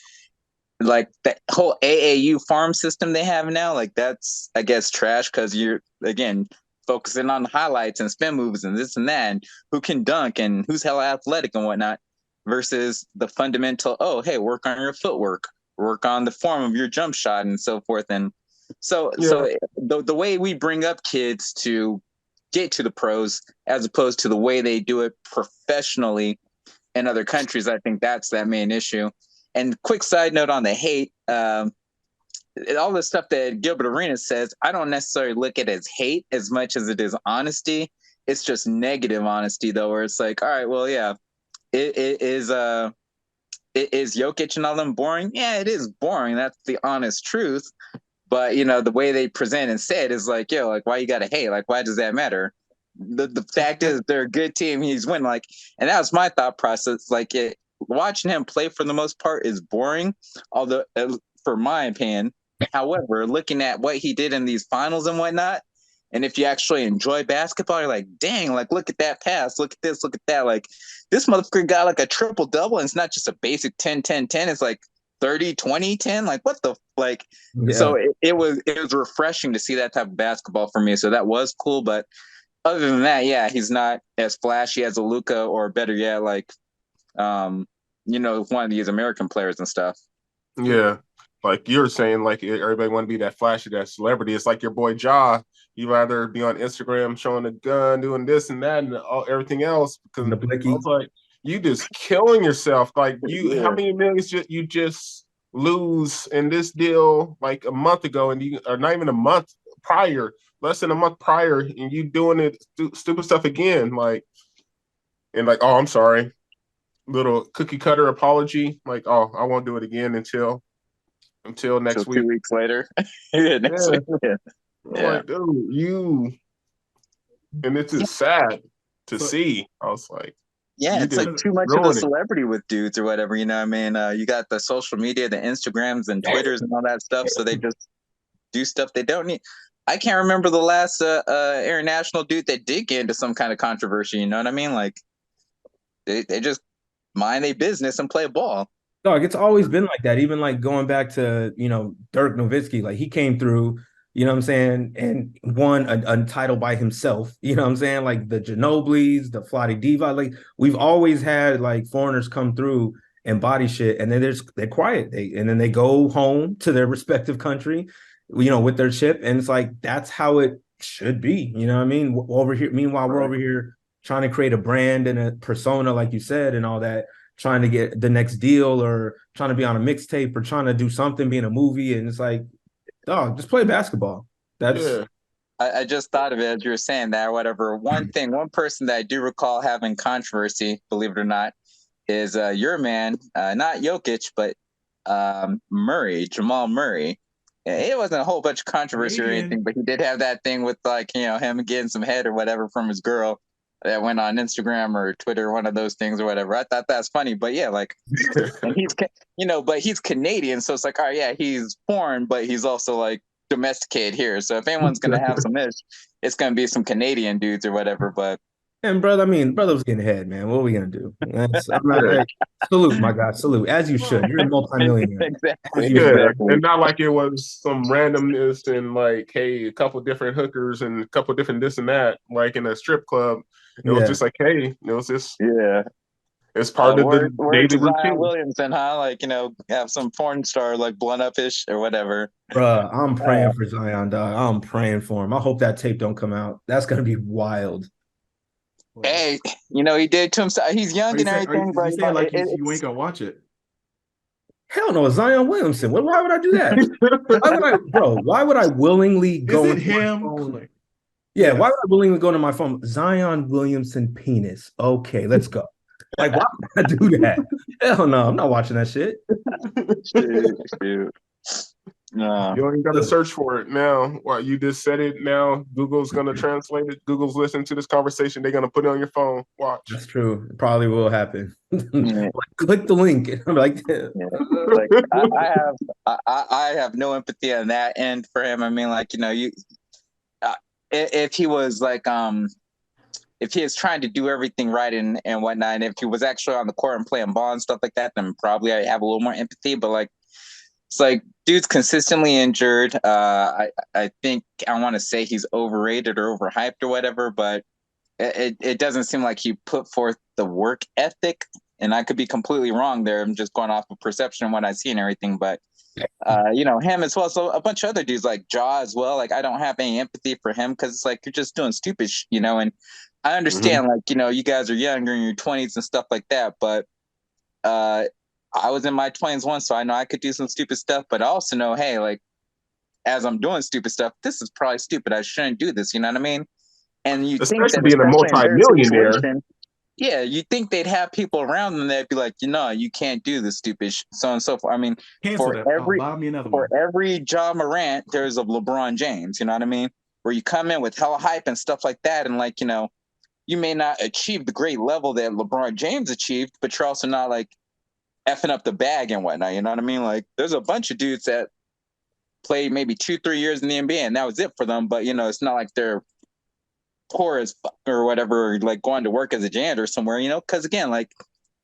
like that whole AAU farm system they have now, like that's I guess trash because you're again focusing on the highlights and spin moves and this and that and who can dunk and who's hella athletic and whatnot versus the fundamental, oh hey, work on your footwork, work on the form of your jump shot and so forth. And so the way we bring up kids to get to the pros as opposed to the way they do it professionally in other countries, I think that's that main issue. And quick side note on the hate, all the stuff that Gilbert Arenas says, I don't necessarily look at it as hate as much as it is honesty. It's just negative honesty though, where it's like, all right, well, yeah, it is Jokic and all them boring? Yeah, it is boring. That's the honest truth. But the way they present and say it is like, yo, like why you gotta hate? Like, why does that matter? The fact is they're a good team. He's winning. Like, and that was my thought process. Like watching him play for the most part is boring, although for my opinion. However, looking at what he did in these finals and whatnot, and if you actually enjoy basketball, you're like, dang, like look at that pass, look at this, look at that. Like this motherfucker got like a triple double, and it's not just a basic 10-10-10. It's like 30-20-10. Like what the like? Yeah. So it was refreshing to see that type of basketball for me. So that was cool, but other than that, yeah, he's not as flashy as a Luka, or better yet, like one of these American players and stuff. Yeah. Like you're saying, like everybody want to be that flashy, that celebrity. It's like your boy Ja. You rather be on Instagram showing a gun, doing this and that, and everything else. Because I was like, you just killing yourself. Like how many millions you just lose in this deal like a month ago, and or not even a month prior, less than a month prior, and you doing it stupid stuff again. Like, and like, oh, I'm sorry, little cookie cutter apology. Like, oh, I won't do it again until next week. 2 weeks later. Next week. Yeah. Like, dude, and it's just sad to see. I was like, yeah, it's like too much of a celebrity with dudes or whatever, you know what I mean? You got the social media, the Instagrams and Twitters and all that stuff, so they just do stuff they don't need. I can't remember the last international dude that did get into some kind of controversy, you know what I mean? Like, they just mind their business and play ball. Dog, it's always been like that. Even like going back to, Dirk Nowitzki, like he came through, you know what I'm saying, and won a title by himself. You know what I'm saying? Like the Ginobili's, the Flotty Diva. Like we've always had like foreigners come through and body shit, and then they're quiet. And then they go home to their respective country, with their chip. And it's like that's how it should be. You know what I mean? Over here, meanwhile, we're over here trying to create a brand and a persona, like you said, and all that, trying to get the next deal or trying to be on a mixtape or trying to do something, be in a movie. And it's like, dog, just play basketball. That's I just thought of it as you were saying that or whatever. One person that I do recall having controversy, believe it or not, is your man, not Jokic, but Jamal Murray. It wasn't a whole bunch of controversy or anything, but he did have that thing with like, him getting some head or whatever from his girl that went on Instagram or Twitter, one of those things or whatever. I thought that's funny, but yeah, like, and he's, but he's Canadian, so it's like, all right, yeah, he's foreign, but he's also like domesticated here. So if anyone's gonna have some ish, it's gonna be some Canadian dudes or whatever. But And brother, I mean, brother was getting ahead, man. What are we gonna do? Salute, my God, salute, as you should. You're a multimillionaire, as exactly, you Yeah, should. exactly. and not like it was some randomness and like, hey, a couple different hookers and a couple different this and that, like in a strip club. It was Yeah, just like, hey, it was just Yeah. it's part of the Word daily to Zion routine. Williamson, huh? Like, have some porn star like blunt up ish or whatever. bruh, I'm Uh, praying for Zion, dog. I'm praying for him. I hope that tape don't come out. That's gonna be wild. Well, hey, he did it to himself. He's young and everything, is but you saying like you ain't it's gonna watch it? Hell no, Zion Williamson. Why would I do that? Why would I, bro? Why would I willingly Is go it into my him? phone? Yeah, why Yes. would I willingly go to my phone? Zion Williamson penis. Okay, let's go. Like, why would I do that? Hell no, I'm not watching that shit. shoot. No. You ain't got to search for it now. Well, you just said it now. Google's gonna translate it. Google's listening to this conversation. They're gonna put it on your phone. Watch. That's true. It probably will happen. Yeah, Like, click the link. I'm like, yeah. Like I have no empathy on that end for him. I mean, like, uh, if he was like if he is trying to do everything right and whatnot, and if he was actually on the court and playing ball and stuff like that, then probably I have a little more empathy. But like, it's like dude's consistently injured. I think I want to say he's overrated or overhyped or whatever, but it doesn't seem like he put forth the work ethic. And I could be completely wrong there. I'm just going off of perception and what I see and everything. But him as well. So a bunch of other dudes like Jaw as well. Like I don't have any empathy for him because it's like you're just doing stupid, and I understand like you guys are younger in your 20s and stuff like that, but uh, I was in my 20s once, so I know I could do some stupid stuff. But I also know, hey, like as I'm doing stupid stuff, this is probably stupid. I shouldn't do this. You know what I mean? And you think Especially that, being a especially in their multi-millionaire. situation, yeah, you think they'd have people around them that'd be like, you can't do this stupid so on and so forth. I mean, Cancel for that. I'll every buy me another for one. every Ja Morant, there's a LeBron James. You know what I mean? Where you come in with hella hype and stuff like that, and like you may not achieve the great level that LeBron James achieved, but you're also not like effing up the bag and whatnot. You know what I mean? Like, there's a bunch of dudes that played maybe 2-3 years in the NBA, and that was it for them. But it's not like they're poor as fuck or whatever, like going to work as a janitor somewhere, because again, like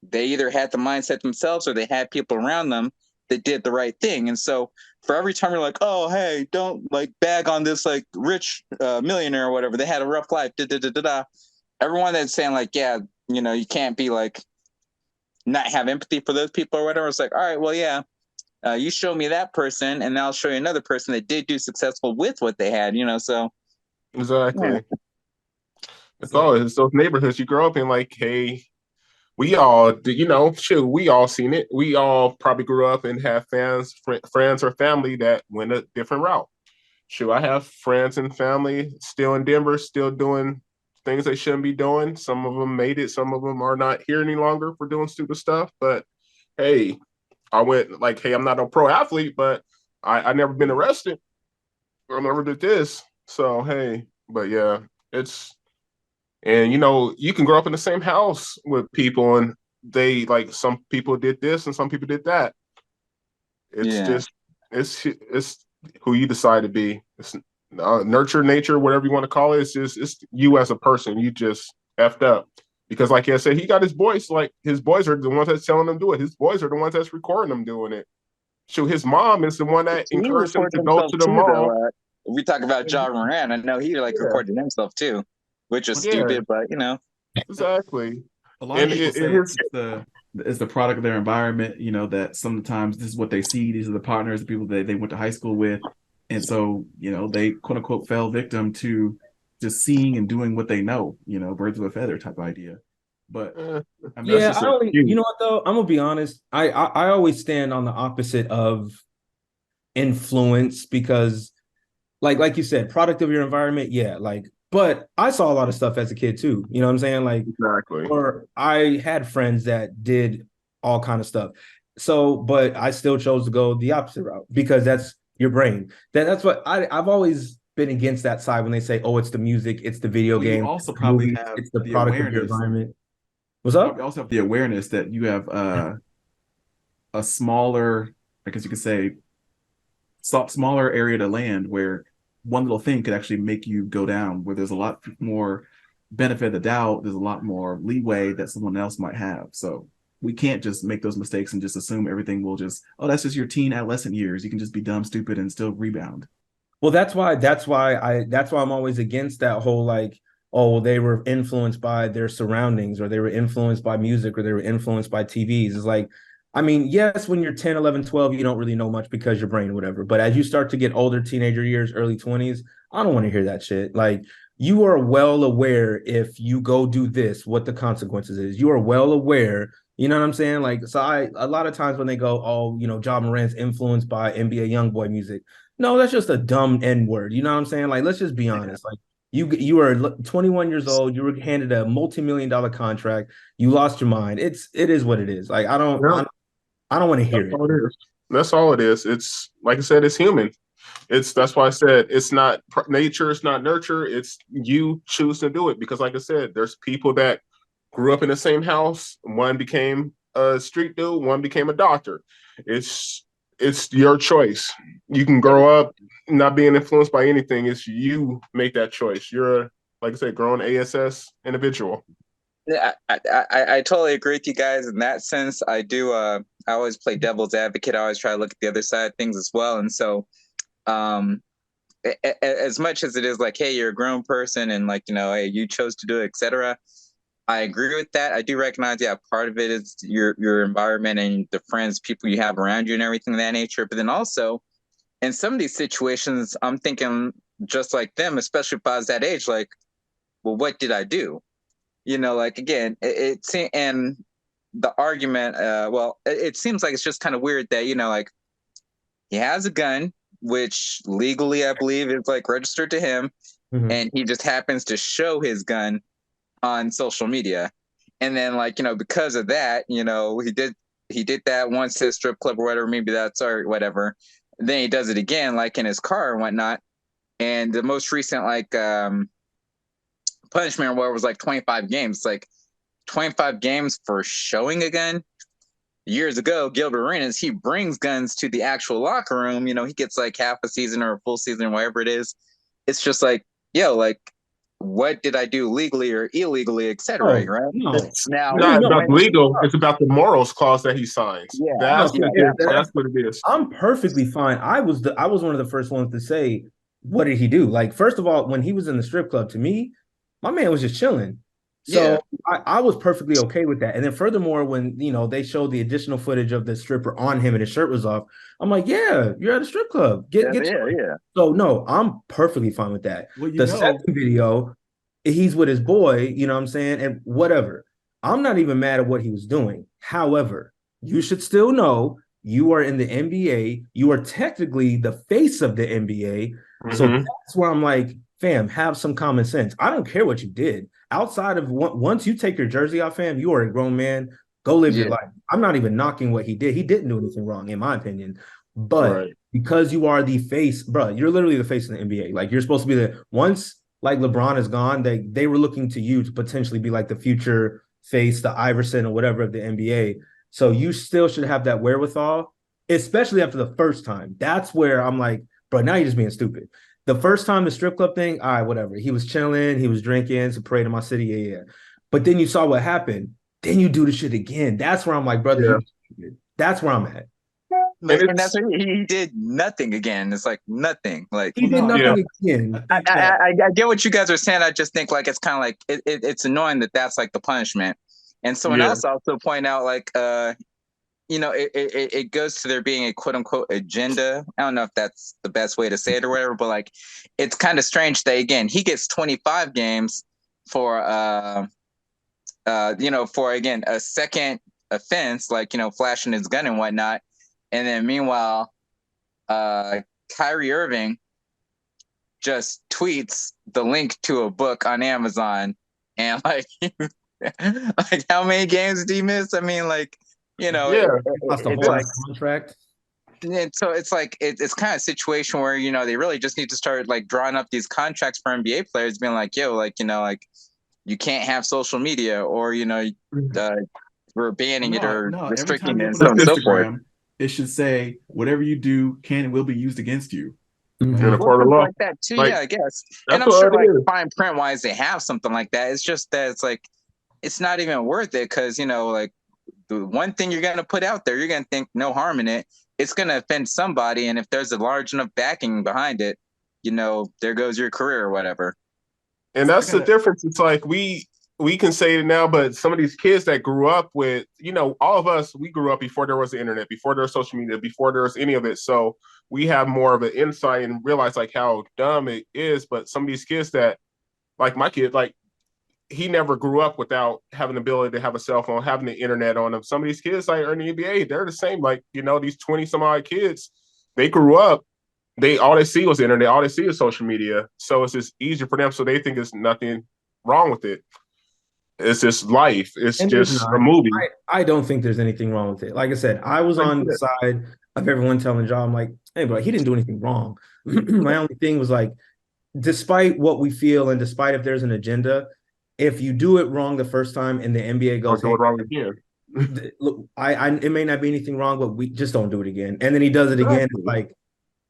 they either had the mindset themselves or they had people around them that did the right thing. And so for every time you're like, oh, hey, don't like bag on this like rich millionaire or whatever, they had a rough life, da da da da da. Everyone that's saying like, yeah, you can't be like not have empathy for those people or whatever. It's like, all right, well, yeah, you show me that person, and I'll show you another person that did do successful with what they had. So yeah, Exactly. It's So all it's those neighborhoods you grow up in. Like, hey, we all, shoot, we all seen it. We all probably grew up and have friends or family that went a different route. Shoot, I have friends and family still in Denver, still doing things they shouldn't be doing. Some of them made it. Some of them are not here any longer for doing stupid stuff. But hey, I went like, hey, I'm not a pro athlete, but I never been arrested. I never did this. So hey, but yeah, it's and you can grow up in the same house with people and they like some people did this and some people did that. It's yeah, just it's who you decide to be. It's nurture, nature, whatever you want to call it. It's you as a person. You just effed up because, like I said, he got his boys. Like his boys are the ones that's telling him to do it. His boys are the ones that's recording him doing it. So his mom is the one that he encouraged him recorded to go himself to the too, though. mall. We talk about Ja Moran. I know he like Yeah, recorded himself too, which is yeah, stupid, but exactly. a lot of And people it say is it's the product of their environment, that sometimes this is what they see. These are the partners, the people that they went to high school with. And so, they quote unquote fell victim to just seeing and doing what they know, birds of a feather type idea. But uh, I mean, that's yeah, just I an only, you excuse. know what though? I'm gonna be honest. I always stand on the opposite of influence because like you said, product of your environment, yeah, like, but I saw a lot of stuff as a kid too. You know what I'm saying? Like, Exactly. or I had friends that did all kind of stuff. So, but I still chose to go the opposite route because that's your brain. That's what I've always been against that side when they say, oh, it's the music, it's the video well, you game, also the probably movies, have it's the the product of your awareness. environment. What's You probably up? also have the awareness that you have a smaller, I guess you could say, smaller area to land where one little thing could actually make you go down, where there's a lot more benefit of the doubt, there's a lot more leeway that someone else might have. So we can't just make those mistakes and just assume everything will just, oh, that's just your teen adolescent years. You can just be dumb, stupid, and still rebound. Well, that's why I'm always against that whole like, oh, well, they were influenced by their surroundings or they were influenced by music or they were influenced by TVs. It's like, I mean, yes, when you're 10, 11, 12, you don't really know much because your brain, whatever. But as you start to get older, teenager years, early 20s, I don't want to hear that shit. Like, you are well aware if you go do this, what the consequences is. You are well aware. You know what I'm saying? Like, so a lot of times when they go, oh, Ja Morant's influenced by NBA YoungBoy music. No, that's just a dumb N word. You know what I'm saying? Like, let's just be honest. Like, you are 21 years old. You were handed a multi-million-dollar contract. You lost your mind. It is what it is. Like, I don't want to hear That's it. all it is. That's all it is. It's like I said, it's human. That's why I said it's not nature, it's not nurture. It's you choose to do it because, like I said, there's people that grew up in the same house. One became a street dude. One became a doctor. It's it's your choice. You can grow up not being influenced by anything. It's you make that choice. You're a, like I said, grown ASS individual. Yeah, I totally agree with you guys in that sense. I do. I always play devil's advocate. I always try to look at the other side of things as well. And so, um, as much as it is like, hey, you're a grown person, and like hey, you chose to do it, etc. I agree with that. I do recognize, yeah, part of it is your environment and the friends, people you have around you, and everything of that nature. But then also, in some of these situations, I'm thinking just like them, especially if I was that age, like, well, what did I do? Like again, and the argument, well, it seems like it's just kind of weird that, like he has a gun, which legally I believe is like registered to him, Mhm. and he just happens to show his gun on social media. And then like, because of that, he did that once at a strip club or whatever, maybe that's or whatever. Then he does it again, like in his car and whatnot. And the most recent like punishment where it was like 25 games, like 25 games for showing a gun. Years ago, Gilbert Arenas, he brings guns to the actual locker room. He gets like half a season or a full season, whatever it is. It's just like, yo, like, what did I do legally or illegally, etc. Oh, Right no. It's now, No, not no. about legal. It's about the morals clause that he signs. yeah, No, That's see, the yeah, difference. That's what it is. I'm perfectly fine. I was one of the first ones to say, what did he do? Like, first of all, when he was in the strip club, to me, my man was just chilling. yeah, So I was perfectly okay with that. And then furthermore, when they showed the additional footage of the stripper on him and his shirt was off, I'm like, yeah, you're at a strip club. Get chilling. yeah. So no, I'm perfectly fine with that. Well, The second video, he's with his boy, you know what I'm saying? And whatever. I'm not even mad at what he was doing. However, you should still know you are in the NBA. You are technically the face of the NBA. So Mm-hmm. that's where I'm like, fam, have some common sense. I don't care what you did. Outside of once you take your jersey off, fam, you are a grown man. Go live your Yeah. life. I'm not even knocking what he did. He didn't do anything wrong, in my opinion. But Right. because you are the face, bro, you're literally the face of the NBA. Like you're supposed to be the once like LeBron is gone, they were looking to you to potentially be like the future face, the Iverson or whatever of the NBA. So you still should have that wherewithal, especially after the first time. That's where I'm like, bro, now you're just being stupid. The first time the strip club thing, all right, whatever. He was chilling, he was drinking, it's a parade in my city, yeah. But then you saw what happened. Then you do the shit again. That's where I'm like, brother, Yeah. you stupid. That's where I'm at. And And that's it's what he did nothing again. It's like nothing. Like He did yeah. nothing again. I think that I get what you guys are saying. I just think like it's kind of like it's annoying that that's like the punishment. And someone Yeah. else also point out like it goes to there being a quote unquote agenda. I don't know if that's the best way to say it or whatever, but like it's kind of strange that again he gets 25 games for for again a second offense, like flashing his gun and whatnot. And then meanwhile, Kyrie Irving just tweets the link to a book on Amazon, and like, like how many games did he miss? I mean, like, Yeah. Lost the it's whole like, contract. and so it's like it's kind of a situation where they really just need to start like drawing up these contracts for NBA players, being like, yo, like like you can't have social media, or we're banning it no, or no. Every restricting time it, you and open so up on and so forth. Instagram, it should say whatever you do can and will be used against you. in a Mhm. Well, court of something law. like that too. Like Yeah, I guess. And that's I'm sure what it like is. fine print wise, they have something like that. It's just that it's like it's not even worth it because like the one thing you're gonna put out there, you're gonna think no harm in it. It's gonna offend somebody, and if there's a large enough backing behind it, there goes your career or whatever. And I that's the gotta difference. It's like we can say it now, but some of these kids that grew up with, all of us, we grew up before there was the internet, before there was social media, before there was any of it. So we have more of an insight and realize like how dumb it is. But some of these kids that, like my kid, like he never grew up without having the ability to have a cell phone, having the internet on them. Some of these kids like are in the NBA, they're the same. Like, these 20 some odd kids, they grew up, all they see was the internet, all they see is social media. So it's just easier for them. So they think there's nothing wrong with it. It's just life. It's And there's just a not. movie. I don't think there's anything wrong with it. Like I said, I was Like, on the side of everyone telling John, like, hey, but he didn't do anything wrong. My only thing was like, despite what we feel and despite if there's an agenda, if you do it wrong the first time and the NBA I'll goes, do hey, it wrong again. look, it may not be anything wrong, but we just don't do it again. And then he does it again. It's Exactly. like,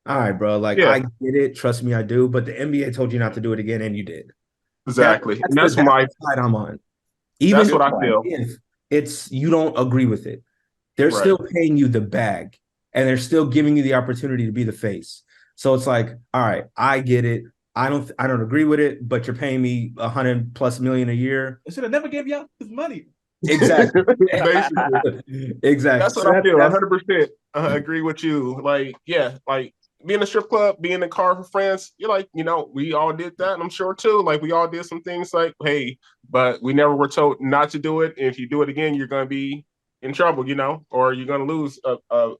all right, bro, like Yeah, I get it. Trust me, I do. But the NBA told you not to do it again, and you did. That, exactly. And that's the that's the side I'm on. that's Even what Good I point. feel. if it's you don't agree with it, they're Right. still paying you the bag and they're still giving you the opportunity to be the face. So it's like, all right, I get it. I don't agree with it, but you're paying me 100+ million a year. I should have never gave y'all this money. Exactly. Basically. Exactly. That's what So I feel. that's 100% agree with you. Like, yeah, like being in a strip club, being in the car for friends, you're like, we all did that. And I'm sure too. Like, we all did some things like, hey, but we never were told not to do it. And if you do it again, you're going to be in trouble, or you're going to lose a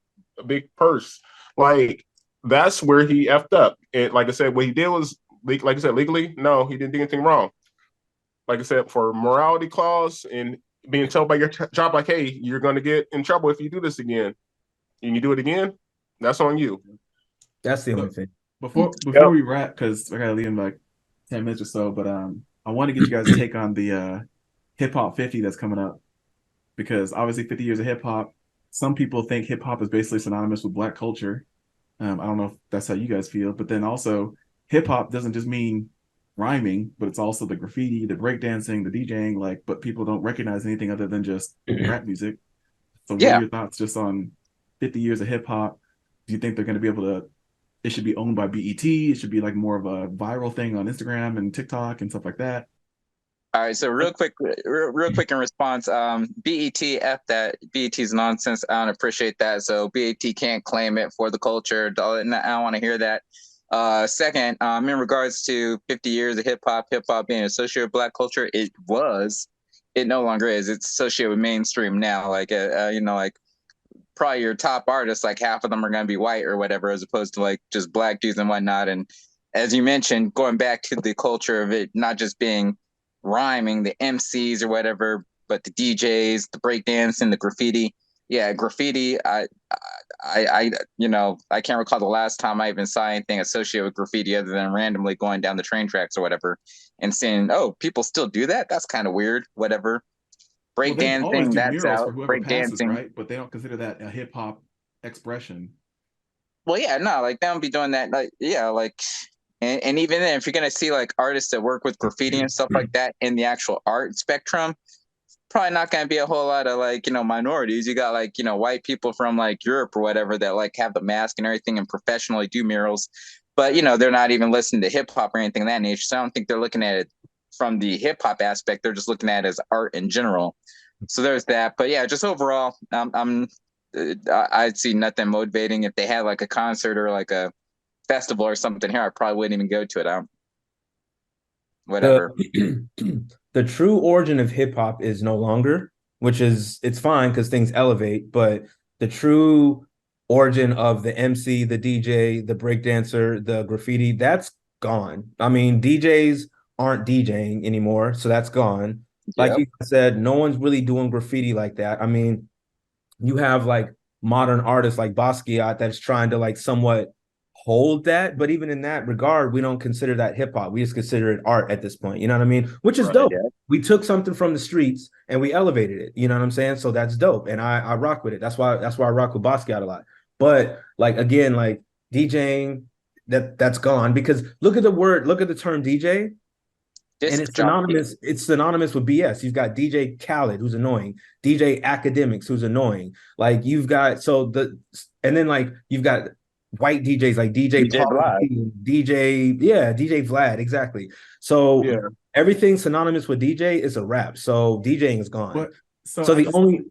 big purse. Like, that's where he effed up. And like I said, what he did was, like I said, legally, no, he didn't do anything wrong. Like I said, for morality clause and being told by your job, like, hey, you're going to get in trouble if you do this again. And you do it again, that's on you. the only So thing. before Yep. we wrap, because I gotta leave in like 10 minutes or so, but I want to get you guys' take on the hip hop 50 that's coming up, because obviously 50 years of hip hop. Some people think hip hop is basically synonymous with black culture. I don't know if that's how you guys feel, but then also hip hop doesn't just mean rhyming, but it's also the graffiti, the breakdancing, the DJing. Like, but people don't recognize anything other than just rap music. So, what are Yeah. your thoughts just on 50 years of hip hop? Do you think they're going to be able to? It should be owned by BET. It should be like more of a viral thing on Instagram and TikTok and stuff like that. All right, so real quick in response, BET F that BET's nonsense. I don't appreciate that. So BET can't claim it for the culture. I don't want to hear that. Second, in regards to 50 years of hip hop being associated with black culture, it no longer is. It's associated with mainstream now. Like, like probably your top artists, like half of them are going to be white or whatever, as opposed to like just black dudes and whatnot. And as you mentioned, going back to the culture of it not just being rhyming, the MCs or whatever, but the DJs, the breakdancing, the graffiti. Yeah, graffiti. I can't recall the last time I even saw anything associated with graffiti other than randomly going down the train tracks or whatever and saying, "Oh, people still do that? That's kind of weird." Whatever. Well, they always Breakdancing, do that's murals out. for whoever passes, Breakdancing. right? But they don't consider that a hip hop expression. Well, yeah, no, like they don't be doing that. Like, yeah, like, and even then, if you're gonna see like artists that work with graffiti and stuff like that in the actual art spectrum, probably not gonna be a whole lot of like minorities. You got like white people from like Europe or whatever that like have the mask and everything and professionally do murals, but they're not even listening to hip hop or anything of that nature. So I don't think they're looking at it from the hip hop aspect. They're just looking at it as art in general. So there's that. But yeah, just overall, I'd see nothing motivating if they had like a concert or like a festival or something here. I probably wouldn't even go to it. Whatever. The the true origin of hip hop is no longer, which is it's fine because things elevate, but the true origin of the MC, the DJ, the breakdancer, the graffiti, that's gone. I mean, DJs aren't DJing anymore, so that's gone. Like Yep. you said, no one's really doing graffiti like that. I mean, you have like modern artists like Basquiat that's trying to like somewhat hold that, but even in that regard, we don't consider that hip hop. We just consider it art at this point. You know what I mean? Which is Right. dope. We took something from the streets and we elevated it. You know what I'm saying? So that's dope, and I rock with it. That's why I rock with Basquiat a lot. But like again, like DJing, that's gone because look at the term DJ, and Disc it's jockey. synonymous. It's synonymous with BS. You've got DJ Khaled, who's annoying. DJ Academics, who's annoying. Like you've got and then like you've got white DJs like DJ DJ Paul, Vlad. DJ Vlad, exactly. So Yeah. everything synonymous with DJ is a rap. So DJing is gone. But so So the only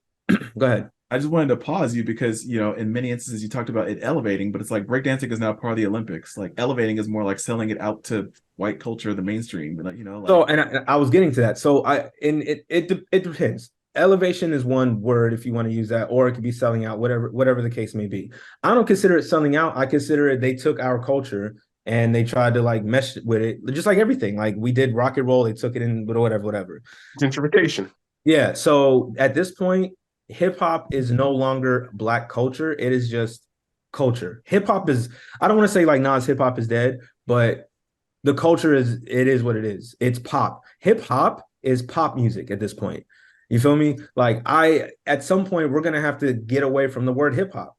go ahead. I just wanted to pause you because, in many instances you talked about it elevating, but it's like breakdancing is now part of the Olympics. Like elevating is more like selling it out to white culture, the mainstream. Like, So, and I was getting to that. So it depends. Elevation is one word if you want to use that, or it could be selling out, whatever the case may be. I don't consider it selling out. I consider it they took our culture and they tried to like mesh with it, just like everything. Like we did rock and roll, they took it in, but whatever. Gentrification. Yeah. So at this point, hip hop is no longer black culture. It is just culture. Hip hop is, I don't want to say like Nas hip hop is dead, but the culture is what it is. It's pop. Hip hop is pop music at this point. You feel me? Like at some point we're gonna have to get away from the word hip hop.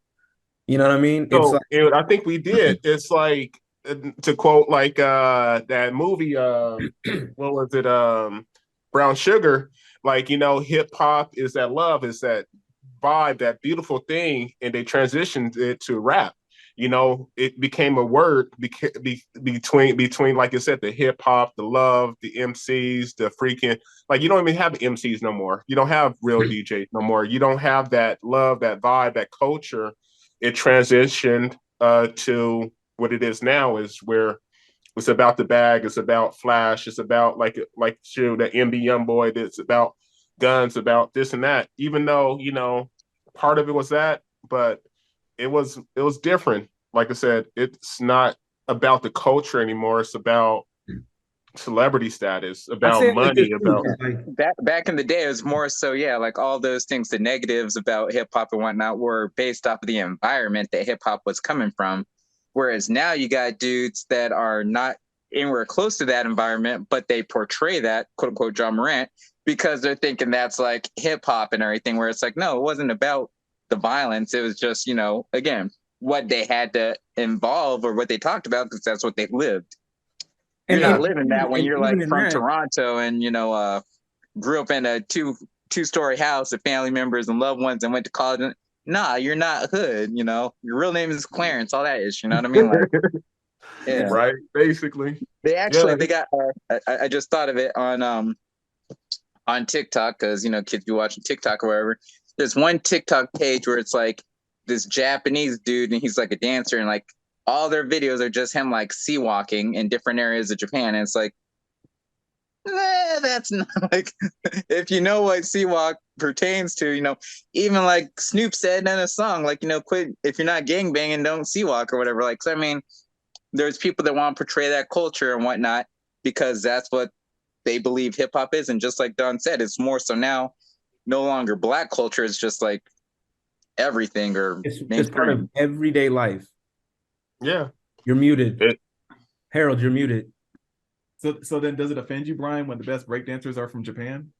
You know what I mean? It's So like I think we did. It's like to quote like that movie. What was it? Brown Sugar. Like hip hop is that love, is that vibe, that beautiful thing, and they transitioned it to rap. It became a word between like you said, the hip hop, the love, the MCs, the freaking like you don't even have MCs no more. You don't have real DJs no more. You don't have that love, that vibe, that culture. It transitioned to what it is now, is where it's about the bag, it's about flash, it's about like shoot that MB young boy. It's about guns, about this and that. Even though part of it was that, but it was different. Like I said, it's not about the culture anymore. It's about celebrity status, I about say it like this money, too. about Like, Back in the day, it was more so, yeah, like all those things, the negatives about hip hop and whatnot were based off of the environment that hip hop was coming from. Whereas now you got dudes that are not anywhere close to that environment, but they portray that, quote unquote, John Morant, because they're thinking that's like hip hop and everything, where it's like, no, it wasn't about the violence. It was just, again, what they had to involve or what they talked about, because that's what they lived. You're not living that when you're like even in from that, Toronto and grew up in a two-story house with family members and loved ones and went to college. Nah, you're not hood. Your real name is Clarence. All that is. You know what I mean? Like, yeah. right, basically. They got. I just thought of it on TikTok, because kids be watching TikTok or whatever. There's one TikTok page where it's like this Japanese dude and he's like a dancer, and like all their videos are just him like sea walking in different areas of Japan. And it's like, that's not like, if you know what sea walk pertains to, even like Snoop said in a song, like, quit, if you're not gang banging, don't sea walk or whatever. Like, so, I mean, there's people that want to portray that culture and whatnot because that's what they believe hip hop is. And just like Don said, it's more so now no longer black culture. It's just like everything or it's part of everyday life. Yeah. You're muted. Harold, you're muted. So then does it offend you, Brian, when the best breakdancers are from Japan?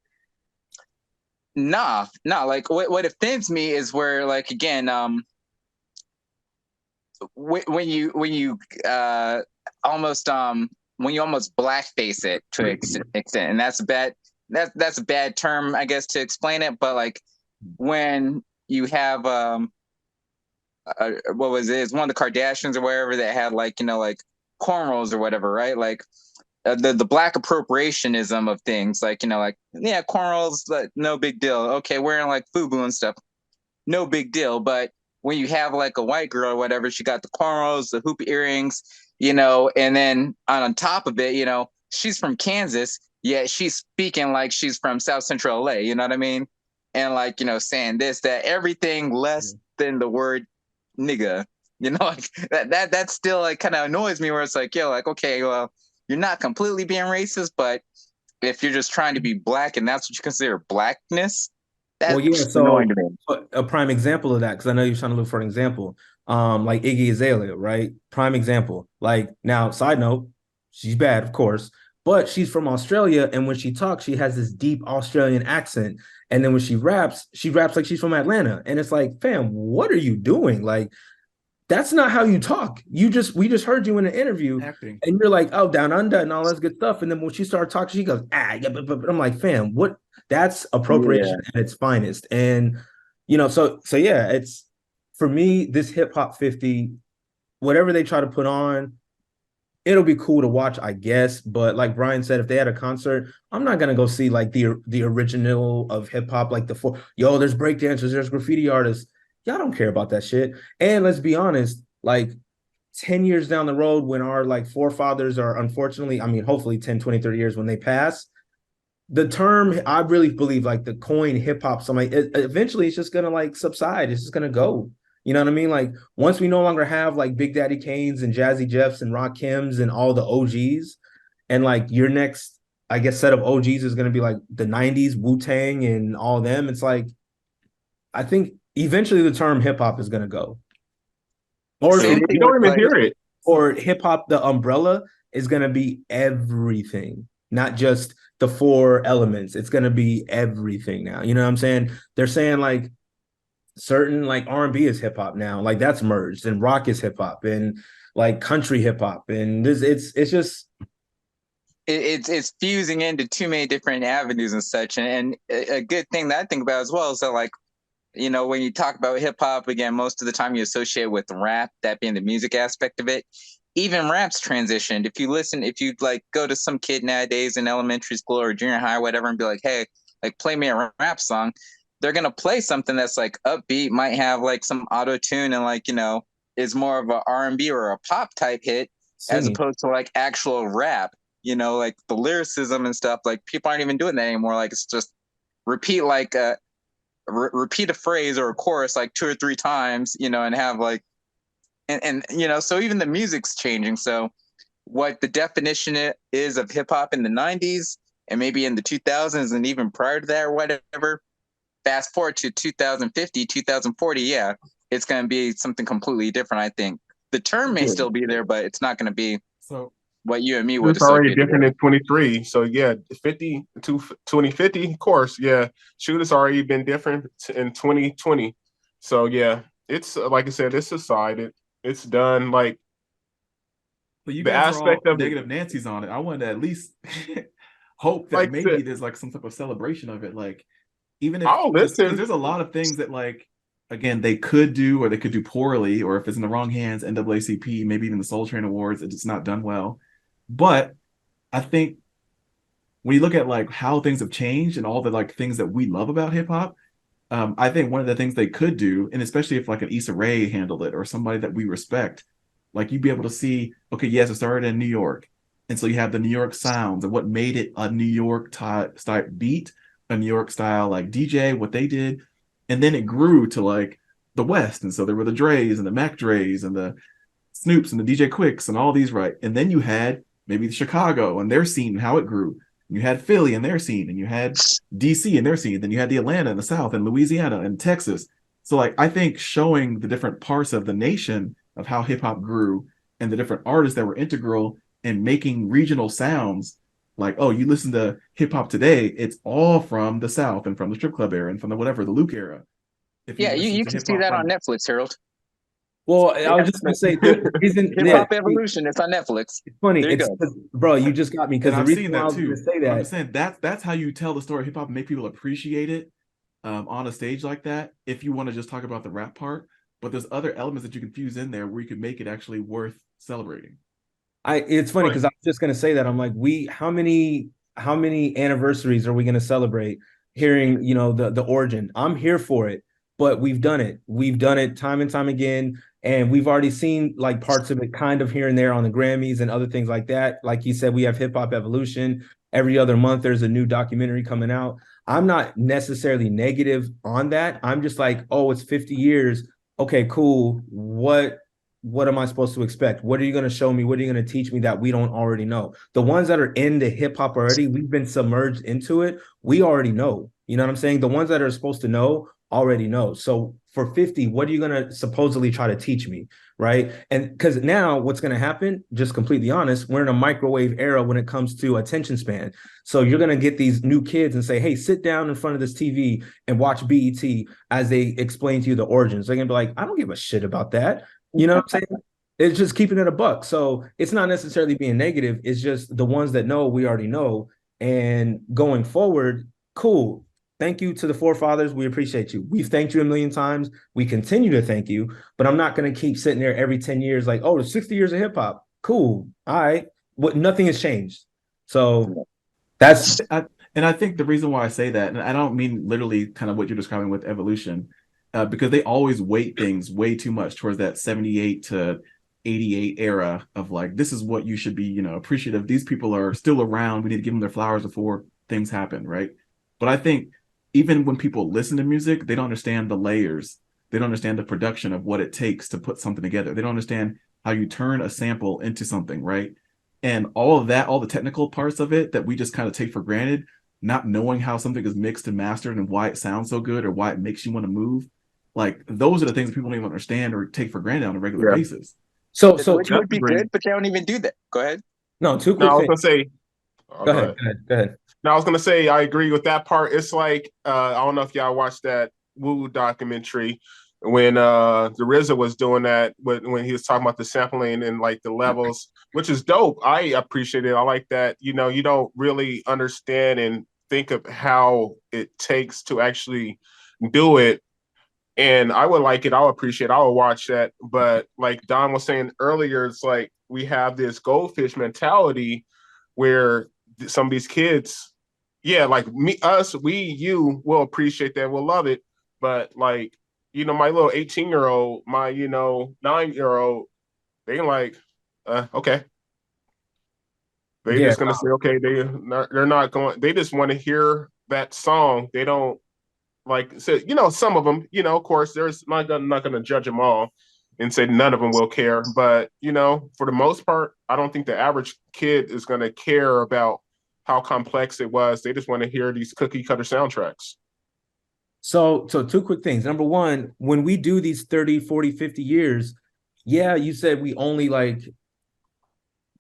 Nah. Like what offends me is where, like, again, when you almost when you almost blackface it to an extent, and that's a bad term, I guess, to explain it. But like when you have what was it? It's one of the Kardashians or wherever that had like like cornrows or whatever, right? Like the black appropriationism of things, like like, yeah, cornrows, like, no big deal. Okay, wearing like FUBU and stuff, no big deal. But when you have like a white girl or whatever, she got the cornrows, the hoop earrings, and then on top of it, she's from Kansas, yet she's speaking like she's from South Central LA. You know what I mean? And like saying this, that, everything less than the word nigga. Like that still like kind of annoys me. Where it's like, yo, like, okay, well, you're not completely being racist, but if you're just trying to be black and that's what you consider blackness, that's annoying to me. A prime example of that, because I know you're trying to look for an example. like Iggy Azalea, right? Prime example. Like now, side note, she's bad, of course, but she's from Australia, and when she talks, she has this deep Australian accent. And then when she raps like she's from Atlanta. And it's like, fam, what are you doing? Like, that's not how you talk. We just heard you in an interview, Acting. and you're like, oh, down under and all this good stuff. And then when she started talking, she goes, yeah, but I'm like, fam, what? That's appropriation at its finest. And so yeah, it's for me, this hip hop 50, whatever they try to put on, it'll be cool to watch, I guess. But like Brian said, if they had a concert, I'm not gonna go see like the original of hip hop, like the four. Yo, there's breakdancers, there's graffiti artists. Y'all don't care about that shit. And let's be honest, like 10 years down the road, when our like forefathers are unfortunately, I mean, hopefully 10, 20, 30 years when they pass, the term, I really believe, like the coin hip hop, so like eventually it's just gonna like subside. It's just gonna go. You know what I mean? Like once we no longer have like Big Daddy Kane's and Jazzy Jeffs and Rakim's and all the OGs, and like your next, I guess, set of OGs is gonna be like the '90s Wu Tang and all them. It's like I think eventually the term hip hop is gonna go, or Same You thing don't with even like hear it. or hip hop, the umbrella is gonna be everything, not just the four elements. It's gonna be everything now. You know what I'm saying? They're saying like certain like R&B is hip hop now, like that's merged, and rock is hip hop, and like country hip hop, and this it's just it's fusing into too many different avenues and such. And a good thing that I think about as well is that like, when you talk about hip hop, again, most of the time you associate with rap, that being the music aspect of it. Even rap's transitioned. If you like go to some kid nowadays in elementary school or junior high, or whatever, and be like, hey, like play me a rap song, they're gonna play something that's like upbeat, might have like some auto tune and like, is more of a R&B or a pop type hit as singing. opposed to like actual rap. Like the lyricism and stuff, like people aren't even doing that anymore. Like it's just repeat like repeat a phrase or a chorus like two or three times, and have like, and so even the music's changing. So what the definition is of hip hop in the 90s and maybe in the 2000s and even prior to that or whatever, fast forward to 2050, 2040, yeah, it's going to be something completely different. I think the term may still be there, but it's not going to be So what you and me would It's already associate it different with. in 23. So yeah, 50 to 2050, of course. Yeah. Shoot, it's already been different in 2020. So yeah, it's like I said, it's decided. It's done. Like but you the guys are aspect all of it, negative Nancy's on it. I wanted to at least hope that like maybe the, there's like some type of celebration of it. Like even if I'll because listen. there's a lot of things that like again they could do or they could do poorly, or if it's in the wrong hands, NAACP, maybe even the Soul Train Awards, it's not done well. But I think when you look at like how things have changed and all the like things that we love about hip hop, I think one of the things they could do, and especially if like an Issa Rae handled it or somebody that we respect, like you'd be able to see, okay, yes, it started in New York, and so you have the New York sounds and what made it a New York type beat, a New York style like DJ, what they did, and then it grew to like the West, and so there were the Dre's and the Mac Dre's and the Snoops and the DJ Quicks and all these, right? And then you had maybe Chicago and their scene and how it grew. You had Philly and their scene, and you had DC and their scene. Then you had the Atlanta and the South and Louisiana and Texas. So like I think showing the different parts of the nation of how hip hop grew and the different artists that were integral in making regional sounds, like, oh, you listen to hip hop today, it's all from the South and from the strip club era and from the whatever, the Luke era. If you Yeah, you, listen you to can hip see hop that on from Netflix, Harold. Well, They I was have just gonna say the reason, Hip yeah, Hop Evolution. It's on Netflix. it's funny. There you It's go. bro, you just got me and because the I've reason seen why I that was gonna too. say But I'm just that. saying that's how you tell the story of hip hop and make people appreciate it on a stage like that. If you want to just talk about the rap part, but there's other elements that you can fuse in there where you can make it actually worth celebrating. It's funny Right. because I was just gonna say that. I'm like, how many anniversaries are we gonna celebrate hearing, the origin? I'm here for it, but we've done it. We've done it time and time again. And we've already seen like parts of it kind of here and there on the Grammys and other things like that. Like you said, we have Hip Hop Evolution. Every other month there's a new documentary coming out. I'm not necessarily negative on that. I'm just like, oh, it's 50 years. Okay, cool. What am I supposed to expect? What are you going to show me? What are you going to teach me that we don't already know? The ones that are in the hip hop already, we've been submerged into it. We already know. You know what I'm saying? The ones that are supposed to know, already know. So for 50, what are you going to supposedly try to teach me? Right. And because now what's going to happen, just completely honest, we're in a microwave era when it comes to attention span. So you're going to get these new kids and say, hey, sit down in front of this TV and watch BET as they explain to you the origins. They're going to be like, I don't give a shit about that. You know what I'm saying? It's just keeping it a buck. So it's not necessarily being negative. It's just the ones that know, we already know. And going forward, cool. Thank you to the forefathers. We appreciate you. We've thanked you a million times. We continue to thank you, but I'm not going to keep sitting there every 10 years like, oh, there's 60 years of hip hop. Cool. All right. What nothing has changed. So that's And I think the reason why I say that, and I don't mean literally kind of what you're describing with evolution, because they always weight things way too much towards that 78 to 88 era of like, this is what you should be, appreciative. These people are still around. We need to give them their flowers before things happen, right? But I think even when people listen to music, they don't understand the layers. They don't understand the production of what it takes to put something together. They don't understand how you turn a sample into something, right? And all of that, all the technical parts of it that we just kind of take for granted, not knowing how something is mixed and mastered and why it sounds so good or why it makes you want to move. Like those are the things people don't even understand or take for granted on a regular Yeah. basis. so Which two, would be good, but they don't even do that. Go ahead. no, two No, quick I was things. gonna say. Oh, Go go ahead, ahead. go ahead, go ahead. No, I was gonna say I agree with that part. It's like I don't know if y'all watched that Woo documentary when the RZA was doing that when he was talking about the sampling and like the levels, which is dope. I appreciate it. I like that. You know, you don't really understand and think of how it takes to actually do it. And I would like it. I'll appreciate it. I will watch that. But like Don was saying earlier, it's like we have this goldfish mentality where some of these kids, yeah, like me, us, you will appreciate that, we'll love it. But like, my little 18-year-old, my, 9-year-old, they like, okay. They're Yeah, just gonna say, okay, they're not going, they just want to hear that song. They don't like so some of them, of course, there's not gonna judge them all and say none of them will care, but for the most part, I don't think the average kid is going to care about how complex it was. They just want to hear these cookie cutter soundtracks. so two quick things. Number one, when we do these 30, 40, 50 years, yeah, you said we only like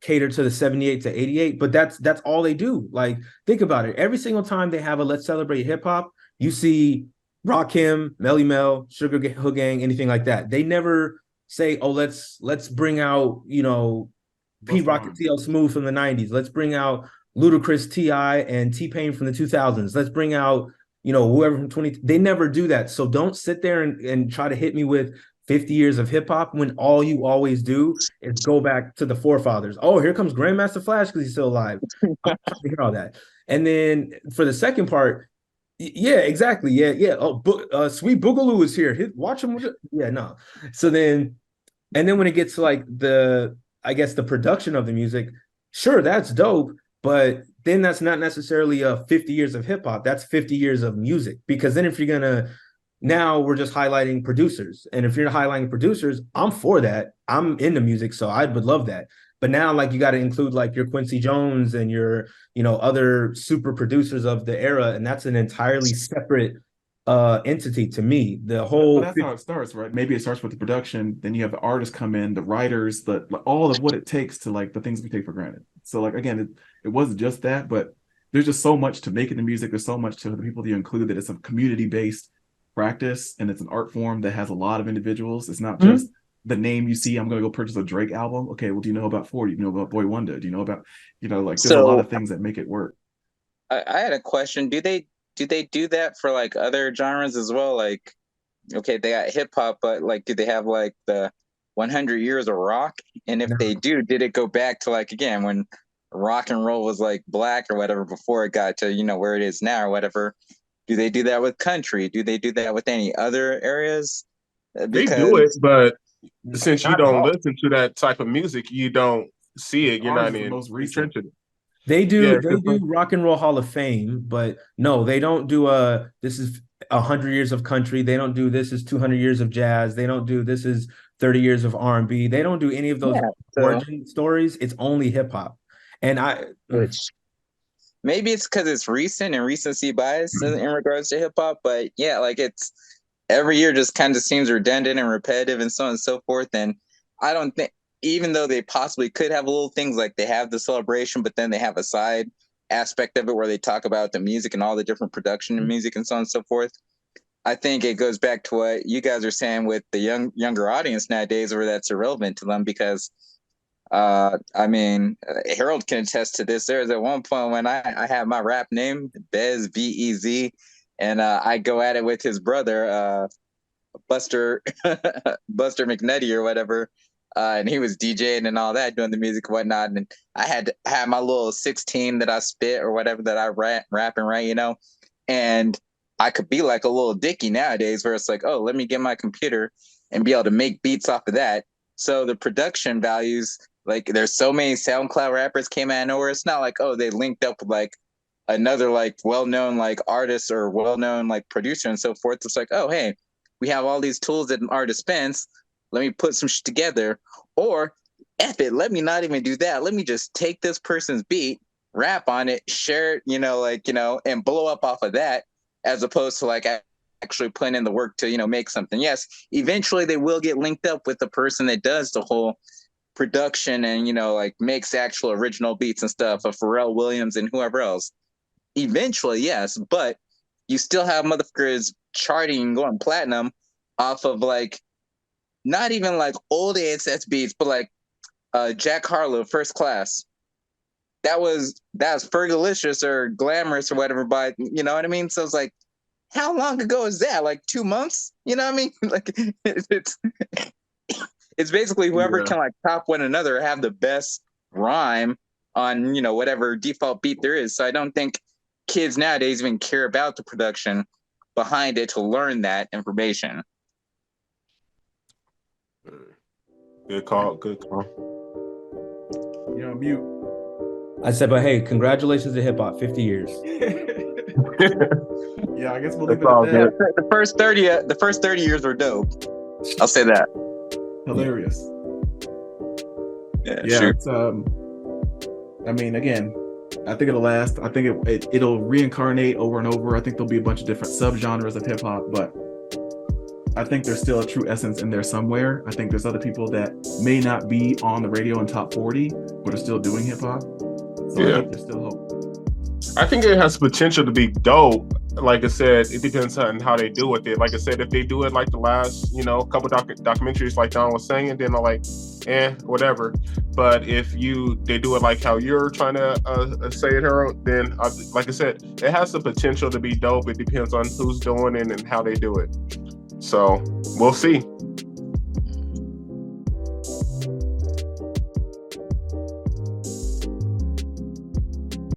cater to the 78 to 88, but that's all they do. Like, think about it. Every single time they have a let's celebrate hip hop, you see Rakim, Melly Mel, Sugar Hood Gang, anything like that. They never say, oh, let's bring out, Pete Busta Rock and Rhymes. TL Smooth from the 90s. Let's bring out Ludacris, T.I. and T-Pain from the 2000s. Let's bring out, whoever from 20. They never do that. So don't sit there and try to hit me with 50 years of hip hop when all you always do is go back to the forefathers. Oh, here comes Grandmaster Flash because he's still alive. I'm not trying to hear all that. And then for the second part, yeah, exactly. Yeah, yeah. Oh, Sweet Boogaloo is here. Watch him. Yeah, no. So then, and then when it gets to like I guess the production of the music, sure, that's dope, but then that's not necessarily 50 years of hip hop. That's 50 years of music. Because then if you're gonna now we're just highlighting producers. And if you're highlighting producers, I'm for that. I'm into music, so I would love that. But now, like, you got to include like your Quincy Jones and your, other super producers of the era, and that's an entirely separate entity to me. The But whole that's how it starts, right? Maybe it starts with the production, then you have the artists come in, the writers, like, all of what it takes to like the things we take for granted. So like again, it wasn't just that, but there's just so much to making the music. There's so much to the people that you include that it's a community based practice and it's an art form that has a lot of individuals. It's not Mhm. just the name you see. I'm gonna go purchase a Drake album. Okay, well, do you know about 40? Do you know about Boy Wonder? Do you know about, like there's a lot So of things that make it work. I had a question. Do they do that for like other genres as well? Like, okay, they got hip hop, but like, do they have like the 100 years of rock? And if they do, did it go back to like again when rock and roll was like black or whatever before it got to where it is now or whatever? Do they do that with country? Do they do that with any other areas? They do it, Because but since you Not at don't all. listen to that type of music, you don't see it. You're Ours not is the most recent. entrenched in it. They Yeah, do they because do Rock and Roll Hall of Fame, but no, they don't do this is 100 years of country. They don't do this is 200 years of jazz. They don't do this is 30 years of R&B. They don't do any of those yeah, so origin stories. It's only hip hop. And which maybe it's because it's recent and recency bias in regards to hip hop, but yeah, like every year just kind of seems redundant and repetitive and so on and so forth. And I don't think, even though they possibly could have little things like they have the celebration, but then they have a side aspect of it where they talk about the music and all the different production and music and so on and so forth. I think it goes back to what you guys are saying with the younger audience nowadays, where that's irrelevant to them because I mean, Harold can attest to this. There was at one point when I had my rap name, Bez, Bez, and I go at it with his brother, Buster, Buster McNutty or whatever. And he was DJing and all that, doing the music and whatnot. And I had to have my little 16 that I spit or whatever that I rap and write, you know? And I could be like a little Dicky nowadays where it's like, oh, let me get my computer and be able to make beats off of that. So the production values, like there's so many SoundCloud rappers came out of nowhere. It's not like, oh, they linked up with like another like well-known like artist or well-known like producer and so forth. It's like, oh, hey, we have all these tools at our dispense. Let me put some shit together. Or F it, let me not even do that. Let me just take this person's beat, rap on it, share it, you know, like, you know, and blow up off of that, as opposed to like actually putting in the work to, you know, make something. Yes, eventually they will get linked up with the person that does the whole production and, you know, like makes actual original beats and stuff of Pharrell Williams and whoever else. Eventually, yes, but you still have motherfuckers charting, going platinum off of like not even like old ASS beats, but like Jack Harlow, First Class. That's Fergalicious or Glamorous or whatever, but you know what I mean? So it's like, how long ago is that? Like 2 months? You know what I mean? Like it's basically whoever can like top one another, have the best rhyme on, you know, whatever default beat there is. So I don't think kids nowadays even care about the production behind it to learn that information. Good call. Good call. You're on mute. I said, but hey, congratulations to hip hop, 50 years. Yeah, I guess we'll leave That's it all at that. good. The first 30 years were dope. I'll say that. Hilarious. Yeah, Yeah, sure. it's I mean, again, I think it'll last. I think it'll reincarnate over and over. I think there'll be a bunch of different subgenres of hip hop, but I think there's still a true essence in there somewhere. I think there's other people that may not be on the radio in top 40, but are still doing hip hop. So I think there's still hope. I think it has potential to be dope. Like I said, it depends on how they do with it. Like I said, if they do it like the last, you know, couple documentaries like Don was saying, then I'm like, whatever. But if they do it like how you're trying to say it, Harold, then like I said, it has the potential to be dope. It depends on who's doing it and how they do it. So we'll see.